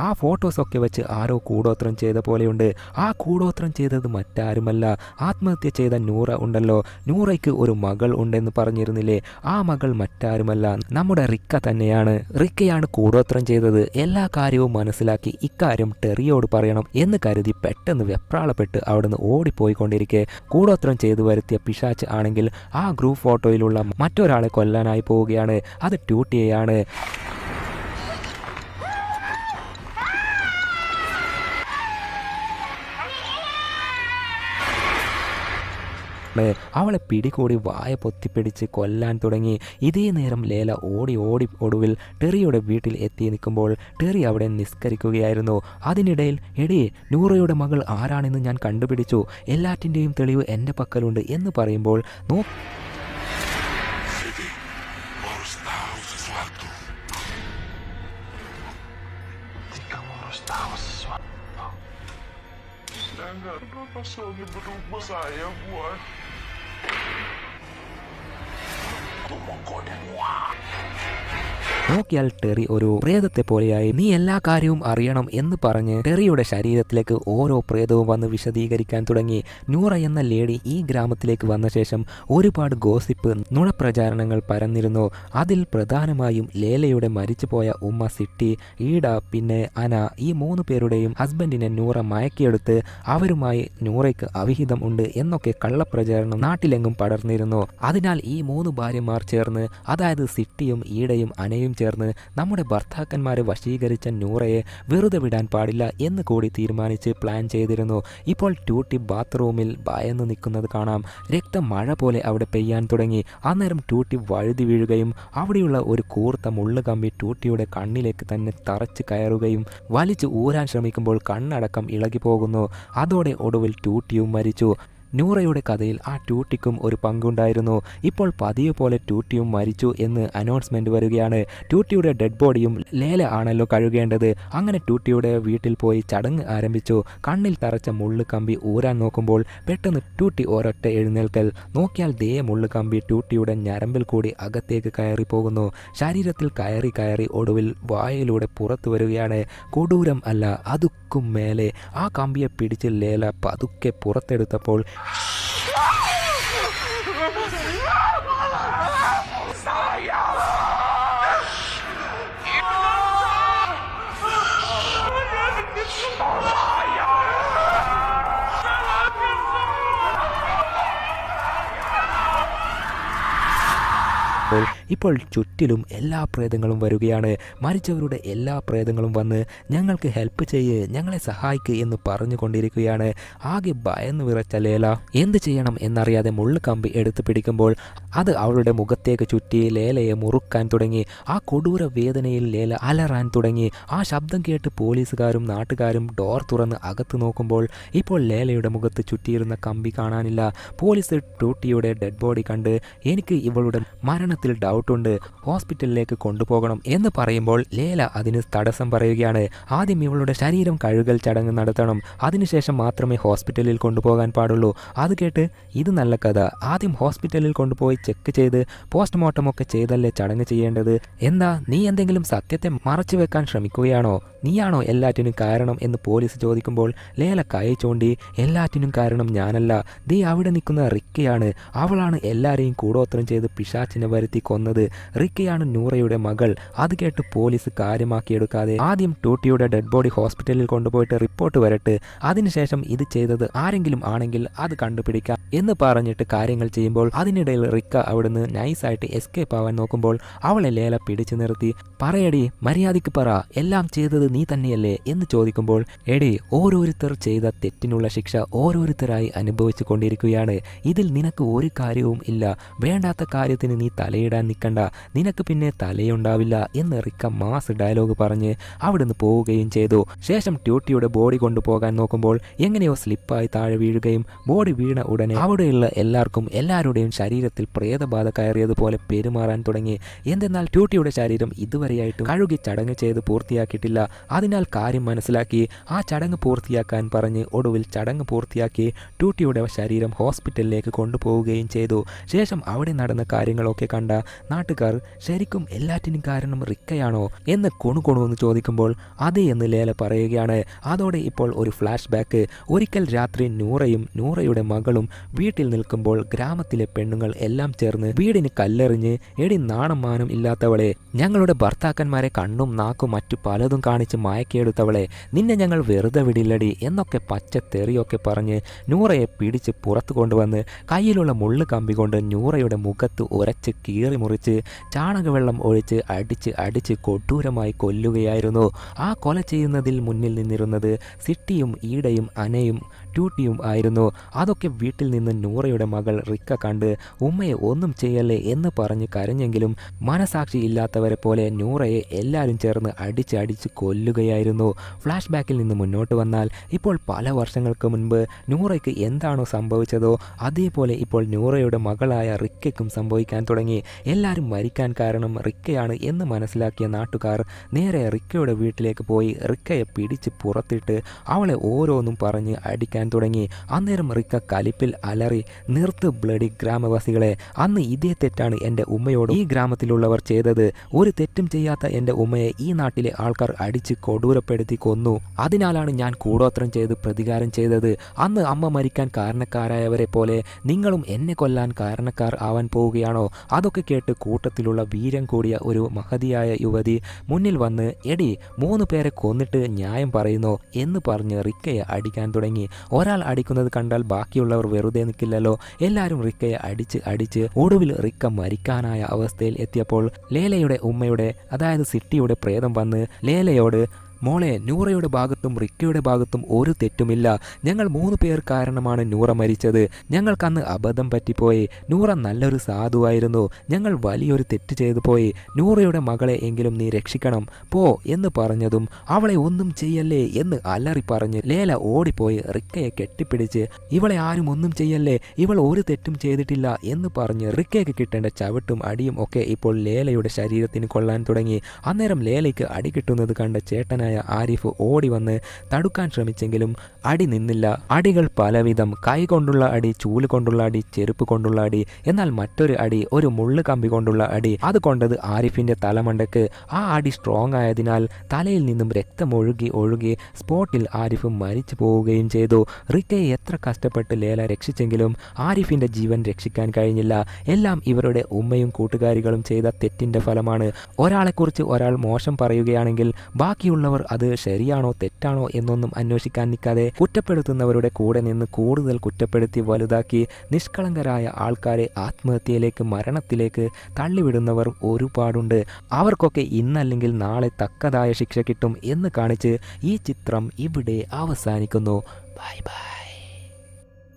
ആ ഫോട്ടോസൊക്കെ വെച്ച് ആരോ കൂടോത്രം ചെയ്ത പോലെയുണ്ട്. ആ കൂടോത്രം ചെയ്തത് മറ്റാരുമല്ല, ആത്മഹത്യ ചെയ്ത നൂറ ഉണ്ടല്ലോ, നൂറയ്ക്ക് ഒരു മകൾ ഉണ്ടെന്ന് പറഞ്ഞിരുന്നില്ലേ, ആ മകൾ മറ്റാരുമല്ല, നമ്മുടെ റിക്ക തന്നെയാണ്. റിക്കയാണ് കൂടോത്രം ചെയ്തത്. എല്ലാ കാര്യവും മനസ്സിലാക്കി ഇക്കാര്യം ടെറിയോട് പറയണം എന്ന് കരുതി പെട്ടെന്ന് വെപ്രാളപ്പെട്ട് അവിടുന്ന് ഓടിപ്പോയിക്കൊണ്ടിരിക്കെ കൂടോത്രം ചെയ്തു വരുത്തിയ പിശാച്ച് ആണെങ്കിൽ ആ ഗ്രൂപ്പ് ഫോട്ടോയിലുള്ള മറ്റൊരാളെ കൊല്ലാനായി പോവുകയാണ്. അത് ട്യൂട്ടിയെയാണ്. അവളെ പിടികൂടി വായ പൊത്തിപ്പിടിച്ച് കൊല്ലാൻ തുടങ്ങി. ഇതേ നേരം ലേല ഓടി ഒടുവിൽ ടെറിയുടെ വീട്ടിൽ എത്തി നിൽക്കുമ്പോൾ ടെറി അവിടെ നിസ്കരിക്കുകയായിരുന്നു. അതിനിടയിൽ, എടി, നൂറയുടെ മകൾ ആരാണെന്ന് ഞാൻ കണ്ടുപിടിച്ചു, എല്ലാറ്റിൻ്റെയും തെളിവ് എൻ്റെ പക്കലുണ്ട് എന്ന് പറയുമ്പോൾ Kenapa suami berubah saya buat? Aku menggoda muak. നോക്കിയാൽ ടെറി ഒരു പ്രേതത്തെ പോലെയായി. നീ എല്ലാ കാര്യവും അറിയണം എന്ന് പറഞ്ഞ് ടെറിയുടെ ശരീരത്തിലേക്ക് ഓരോ പ്രേതവും വന്ന് വിശദീകരിക്കാൻ തുടങ്ങി. നൂറ എന്ന ലേഡി ഈ ഗ്രാമത്തിലേക്ക് വന്ന ശേഷം ഒരുപാട് ഗോസിപ്പ്, നുണപ്രചാരണങ്ങൾ പരന്നിരുന്നു. അതിൽ പ്രധാനമായും ലേലയുടെ മരിച്ചുപോയ ഉമ്മ സിട്ടി, ഈട, പിന്നെ അന, ഈ 3 പേരുടെയും ഹസ്ബൻഡിനെ നൂറ മയക്കിയെടുത്ത് അവരുമായി നൂറയ്ക്ക് അവിഹിതം ഉണ്ട് എന്നൊക്കെ കള്ളപ്രചാരണം നാട്ടിലെങ്ങും പടർന്നിരുന്നു. അതിനാൽ ഈ 3 ഭാര്യമാർ ചേർന്ന്, അതായത് സിട്ടിയും ഈടയും അനയും എല്ലാവരും ചേർന്ന് നമ്മുടെ ഭർത്താക്കന്മാരെ വശീകരിച്ച നൂറയെ വെറുതെ വിടാൻ പാടില്ല എന്ന് കൂടി തീരുമാനിച്ച് പ്ലാൻ ചെയ്തിരുന്നു. ഇപ്പോൾ ട്യൂട്ടി ബാത്റൂമിൽ ഭയന്ന് നിൽക്കുന്നത് കാണാം. രക്തം മഴ പോലെ അവിടെ പെയ്യാൻ തുടങ്ങി. അന്നേരം ട്യൂട്ടി വഴുതി വീഴുകയും അവിടെയുള്ള ഒരു കൂർത്ത മുള്ളുകമ്പി ട്യൂട്ടിയുടെ കണ്ണിലേക്ക് തന്നെ തറച്ച് കയറുകയും വലിച്ചു ഊരാൻ ശ്രമിക്കുമ്പോൾ കണ്ണടക്കം ഇളകി പോകുന്നു. അതോടെ ഒടുവിൽ ട്യൂട്ടിയും മരിച്ചു. നൂറയുടെ കഥയിൽ ആ ട്യൂട്ടിക്കും ഒരു പങ്കുണ്ടായിരുന്നു. ഇപ്പോൾ പതിവ് പോലെ ട്യൂട്ടിയും മരിച്ചു എന്ന് അനൗൺസ്മെന്റ് വരികയാണ്. ട്യൂട്ടിയുടെ ഡെഡ് ബോഡിയും ലേല ആണല്ലോ കഴുകേണ്ടത്. അങ്ങനെ ട്യൂട്ടിയുടെ വീട്ടിൽ പോയി ചടങ്ങ് ആരംഭിച്ചു. കണ്ണിൽ തറച്ച മുള്ളു കമ്പി ഊരാൻ നോക്കുമ്പോൾ പെട്ടെന്ന് ട്യൂട്ടി ഒരൊറ്റ എഴുന്നേൽക്കൽ. നോക്കിയാൽ ദേ മുള്ളു കമ്പി ട്യൂട്ടിയുടെ ഞരമ്പിൽ കൂടി അകത്തേക്ക് കയറി പോകുന്നു. ശരീരത്തിൽ കയറി കയറി ഒടുവിൽ വായിലൂടെ പുറത്തു വരികയാണ്. കൊടൂരം അല്ല, അതുക്കും മേലെ ആ കമ്പിയെ പിടിച്ച് ലേല പതുക്കെ പുറത്തെടുത്തപ്പോൾ ഇപ്പോൾ ചുറ്റിലും എല്ലാ പ്രേതങ്ങളും വരികയാണ്. മരിച്ചവരുടെ എല്ലാ പ്രേതങ്ങളും വന്ന് ഞങ്ങൾക്ക് ഹെൽപ്പ് ചെയ്യ്, ഞങ്ങളെ സഹായിക്ക് എന്ന് പറഞ്ഞുകൊണ്ടിരിക്കുകയാണ്. ആകെ ഭയന്ന് വിറച്ച ലേല എന്ത് ചെയ്യണം എന്നറിയാതെ മുള്ളുകമ്പി എടുത്തു പിടിക്കുമ്പോൾ അത് അവളുടെ മുഖത്തേക്ക് ചുറ്റി ലേലയെ മുറുക്കാൻ തുടങ്ങി. ആ കൊടൂര വേദനയിൽ ലേല അലറാൻ തുടങ്ങി. ആ ശബ്ദം കേട്ട് പോലീസുകാരും നാട്ടുകാരും ഡോർ തുറന്ന് അകത്ത് നോക്കുമ്പോൾ ഇപ്പോൾ ലേലയുടെ മുഖത്ത് ചുറ്റിയിരുന്ന കമ്പി കാണാനില്ല. പോലീസ് ട്യൂട്ടിയുടെ ഡെഡ് ബോഡി കണ്ട് എനിക്ക് ഇവളുടെ മരണത്തിൽ ഡൗട്ടുണ്ട്, ഹോസ്പിറ്റലിലേക്ക് കൊണ്ടുപോകണം എന്ന് പറയുമ്പോൾ ലേല അതിന് തടസ്സം പറയുകയാണ്. ആദ്യം ഇവളുടെ ശരീരം കഴുകൽ ചടങ്ങ് നടത്തണം, അതിനുശേഷം മാത്രമേ ഹോസ്പിറ്റലിൽ കൊണ്ടുപോകാൻ പാടുള്ളൂ. അത് കേട്ട് ഇത് നല്ല കഥ, ആദ്യം ഹോസ്പിറ്റലിൽ കൊണ്ടുപോയി ചെക്ക് ചെയ്ത് പോസ്റ്റ്മോർട്ടം ഒക്കെ ചെയ്തല്ലേ ചടങ്ങ് ചെയ്യേണ്ടത്. എന്താ നീ എന്തെങ്കിലും സത്യത്തെ മറച്ചു വെക്കാൻ ശ്രമിക്കുകയാണോ? നീയാണോ എല്ലാറ്റിനും കാരണം എന്ന് പോലീസ് ചോദിക്കുമ്പോൾ ലേല കൈ ചൂണ്ടി എല്ലാറ്റിനും കാരണം ഞാനല്ല, ദേ അവിടെ നിൽക്കുന്ന റിക്കയാണ്, അവളാണ് എല്ലാരെയും കൂടോത്രം ചെയ്ത് പിശാച്ചിനെ വരുത്തി കൊന്നത്. റിക്കയാണ് നൂറയുടെ മകൾ. അത് കേട്ട് പോലീസ് കാര്യമാക്കിയെടുക്കാതെ ആദ്യം ട്യൂട്ടിയുടെ ഡെഡ് ബോഡി ഹോസ്പിറ്റലിൽ കൊണ്ടുപോയിട്ട് റിപ്പോർട്ട് വരട്ടെ, അതിനുശേഷം ഇത് ചെയ്തത് ആരെങ്കിലും ആണെങ്കിൽ അത് കണ്ടുപിടിക്കാം എന്ന് പറഞ്ഞിട്ട് കാര്യങ്ങൾ ചെയ്യുമ്പോൾ അതിനിടയിൽ റിക്ക അവിടുന്ന് നൈസായിട്ട് എസ്കേപ്പ് ആവാൻ നോക്കുമ്പോൾ അവളെ ലേല പിടിച്ചു നിർത്തി. പറയടി, മര്യാദയ്ക്ക് പറ, എല്ലാം ചെയ്തത് നീ തന്നെയല്ലേ എന്ന് ചോദിക്കുമ്പോൾ എടി, ഓരോരുത്തർ ചെയ്ത തെറ്റിനുള്ള ശിക്ഷ ഓരോരുത്തരായി അനുഭവിച്ചു കൊണ്ടിരിക്കുകയാണ്, ഇതിൽ നിനക്ക് ഒരു കാര്യവും ഇല്ല, വേണ്ടാത്ത കാര്യത്തിന് നീ തലയിടാൻ നിൽക്കണ്ട, നിനക്ക് പിന്നെ തലയുണ്ടാവില്ല എന്ന് റിക്ക മാസ് ഡയലോഗ് പറഞ്ഞ് അവിടുന്ന് പോവുകയും ചെയ്തു. ശേഷം ട്യൂട്ടിയുടെ ബോഡി കൊണ്ടുപോകാൻ നോക്കുമ്പോൾ എങ്ങനെയോ സ്ലിപ്പായി താഴെ വീഴുകയും ബോഡി വീണ ഉടനെ അവിടെയുള്ള എല്ലാവർക്കും എല്ലാവരുടെയും ശരീരത്തിൽ പ്രേതബാധ കയറിയതുപോലെ പെരുമാറാൻ തുടങ്ങി. എന്തെന്നാൽ ട്യൂട്ടിയുടെ ശരീരം ഇതുവരെയായിട്ടും കഴുകി ചടങ്ങ് ചെയ്ത് പൂർത്തിയാക്കിയിട്ടില്ല. അതിനാൽ കാര്യം മനസ്സിലാക്കി ആ ചടങ്ങ് പൂർത്തിയാക്കാൻ പറഞ്ഞ് ഒടുവിൽ ചടങ്ങ് പൂർത്തിയാക്കി ട്യൂട്ടിയുടെ ശരീരം ഹോസ്പിറ്റലിലേക്ക് കൊണ്ടുപോവുകയും ചെയ്തു. ശേഷം അവിടെ നടന്ന കാര്യങ്ങളൊക്കെ കണ്ട നാട്ടുകാർ ശരിക്കും എല്ലാറ്റിനും കാരണം റിക്കയാണോ എന്ന് കൊണുകൊണുവെന്ന് ചോദിക്കുമ്പോൾ അതെ എന്ന് ലേല പറയുകയാണ്. അതോടെ ഇപ്പോൾ ഒരു ഫ്ലാഷ് ബാക്ക്. ഒരിക്കൽ രാത്രി നൂറയും നൂറയുടെ മകളും വീട്ടിൽ നിൽക്കുമ്പോൾ ഗ്രാമത്തിലെ പെണ്ണുങ്ങൾ എല്ലാം ചേർന്ന് വീടിന് കല്ലെറിഞ്ഞ് എടി നാണം മാനം ഇല്ലാത്തവളെ, ഞങ്ങളുടെ ഭർത്താക്കന്മാരെ കണ്ണും നാക്കും മറ്റു പലതും കാണിച്ച് മയക്കിയെടുത്തവളെ, നിന്നെ ഞങ്ങൾ വെറുതെ വിടില്ലടി എന്നൊക്കെ പച്ച തെറിയൊക്കെ പറഞ്ഞ് നൂറയെ പിടിച്ച് പുറത്തു കൊണ്ടുവന്ന് കയ്യിലുള്ള മുള്ളു കമ്പി കൊണ്ട് നൂറയുടെ മുഖത്ത് ഉരച്ച് കീറി മുറിച്ച് ചാണകവെള്ളം ഒഴിച്ച് അടിച്ച് കൊടൂരമായി കൊല്ലുകയായിരുന്നു. ആ കൊല ചെയ്യുന്നതിൽ മുന്നിൽ നിന്നിരുന്നത് സിട്ടിയും ഈടയും അനയും ട്യൂട്ടിയും ആയിരുന്നു. അതൊക്കെ വീട്ടിൽ നിന്ന് നൂറയുടെ മകൾ റിക്ക കണ്ട് ഉമ്മയെ ഒന്നും ചെയ്യല്ലേ എന്ന് പറഞ്ഞ് കരഞ്ഞെങ്കിലും മനസാക്ഷി ഇല്ലാത്തവരെ പോലെ നൂറയെ എല്ലാവരും ചേർന്ന് അടിച്ച് കൊല്ലുകയായിരുന്നു. ഫ്ലാഷ് ബാക്കിൽ നിന്ന് മുന്നോട്ട് വന്നാൽ ഇപ്പോൾ പല വർഷങ്ങൾക്ക് മുൻപ് നൂറയ്ക്ക് എന്താണോ സംഭവിച്ചതോ അതേപോലെ ഇപ്പോൾ നൂറയുടെ മകളായ റിക്കയ്ക്കും സംഭവിക്കാൻ തുടങ്ങി. എല്ലാവരും മരിക്കാൻ കാരണം റിക്കയാണ് എന്ന് മനസ്സിലാക്കിയ നാട്ടുകാർ നേരെ റിക്കയുടെ വീട്ടിലേക്ക് പോയി റിക്കയെ പിടിച്ച് പുറത്തിട്ട് അവളെ ഓരോന്നും പറഞ്ഞ് അടിക്കാൻ തുടങ്ങി. അന്നേരം റിക്ക കലിപ്പിൽ അലറി, നിർത്ത് ബ്ലഡി ഗ്രാമവാസികളെ, അന്ന് ഇതേ തെറ്റാണ് എൻ്റെ ഉമ്മയോട് ഈ ഗ്രാമത്തിലുള്ളവർ ചെയ്തത്. ഒരു തെറ്റും ചെയ്യാത്ത എൻ്റെ ഉമ്മയെ ഈ നാട്ടിലെ ആൾക്കാർ അടിച്ച് കൊടൂരപ്പെടുത്തി കൊന്നു. അതിനാലാണ് ഞാൻ കൂടോത്രം ചെയ്ത് പ്രതികാരം ചെയ്തത്. അന്ന് അമ്മ മരിക്കാൻ കാരണക്കാരായവരെ പോലെ നിങ്ങളും എന്നെ കൊല്ലാൻ കാരണക്കാർ ആവാൻ പോവുകയാണോ? അതൊക്കെ കേട്ട് കൂട്ടത്തിലുള്ള വീര്യം കൂടിയ ഒരു മഹതിയായ യുവതി മുന്നിൽ വന്ന് എടി 3 പേരെ കൊന്നിട്ട് ന്യായം പറയുന്നോ എന്ന് പറഞ്ഞ് റിക്കയെ അടിക്കാൻ തുടങ്ങി. ഒരാൾ അടിക്കുന്നത് കണ്ടാൽ ബാക്കിയുള്ളവർ വെറുതെ നിൽക്കില്ലല്ലോ. എല്ലാവരും റിക്കയെ അടിച്ച് ഒടുവിൽ റിക്ക മരിക്കാനായ അവസ്ഥയിൽ എത്തിയപ്പോൾ ലേലയുടെ ഉമ്മയുടെ അതായത് സിട്ടിയുടെ പ്രേതം വന്ന് ലേലയോട്, മോളെ, നൂറയുടെ ഭാഗത്തും റിക്കയുടെ ഭാഗത്തും ഒരു തെറ്റുമില്ല. ഞങ്ങൾ 3 പേർ കാരണമാണ് നൂറ മരിച്ചത്. ഞങ്ങൾക്കന്ന് അബദ്ധം പറ്റിപ്പോയി. നൂറ നല്ലൊരു സാധുവായിരുന്നു. ഞങ്ങൾ വലിയൊരു തെറ്റ് ചെയ്തു പോയി. നൂറയുടെ മകളെ എങ്കിലും നീ രക്ഷിക്കണം പോ എന്ന് പറഞ്ഞതും അവളെ ഒന്നും ചെയ്യല്ലേ എന്ന് അലറി പറഞ്ഞ് ലേല ഓടിപ്പോയി റിക്കയെ കെട്ടിപ്പിടിച്ച്, ഇവളെ ആരും ഒന്നും ചെയ്യല്ലേ, ഇവൾ ഒരു തെറ്റും ചെയ്തിട്ടില്ല എന്ന് പറഞ്ഞ് റിക്കയ്ക്ക് കിട്ടേണ്ട ചവിട്ടും അടിയും ഒക്കെ ഇപ്പോൾ ലേലയുടെ ശരീരത്തിന് കൊള്ളാൻ തുടങ്ങി. അന്നേരം ലേലയ്ക്ക് അടി കിട്ടുന്നത് കണ്ട ചേട്ടനായ ആരിഫ് ഓടി വന്ന് തടുക്കാൻ ശ്രമിച്ചെങ്കിലും അടി നിന്നില്ല. അടികൾ പലവിധം, കൈ കൊണ്ടുള്ള അടി, ചൂല് കൊണ്ടുള്ള അടി, ചെരുപ്പ് കൊണ്ടുള്ള അടി, എന്നാൽ മറ്റൊരു അടി ഒരു മുള്ളു കമ്പി കൊണ്ടുള്ള അടി. അത് കൊണ്ടത് ആരിഫിന്റെ തലമണ്ടക്ക്. ആ അടി സ്ട്രോങ് ആയതിനാൽ തലയിൽ നിന്നും രക്തം ഒഴുകി സ്പോട്ടിൽ ആരിഫ് മരിച്ചു പോവുകയും ചെയ്തു. റിക്കയെ എത്ര കഷ്ടപ്പെട്ട് ലേല രക്ഷിച്ചെങ്കിലും ആരിഫിന്റെ ജീവൻ രക്ഷിക്കാൻ കഴിഞ്ഞില്ല. എല്ലാം ഇവരുടെ ഉമ്മയും കൂട്ടുകാരികളും ചെയ്ത തെറ്റിന്റെ ഫലമാണ്. ഒരാളെക്കുറിച്ച് ഒരാൾ മോശം പറയുകയാണെങ്കിൽ ബാക്കിയുള്ളവർ അത് ശരിയാണോ തെറ്റാണോ എന്നൊന്നും അന്വേഷിക്കാൻ നിൽക്കാതെ കുറ്റപ്പെടുത്തുന്നവരുടെ കൂടെ നിന്ന് കൂടുതൽ കുറ്റപ്പെടുത്തി വലുതാക്കി നിഷ്കളങ്കരായ ആൾക്കാരെ ആത്മഹത്യയിലേക്ക്, മരണത്തിലേക്ക് തള്ളിവിടുന്നവർ ഒരുപാടുണ്ട്. അവർക്കൊക്കെ ഇന്നല്ലെങ്കിൽ നാളെ തക്കതായ ശിക്ഷ കിട്ടും എന്ന് കാണിച്ച് ഈ ചിത്രം ഇവിടെ അവസാനിക്കുന്നു. Bye bye.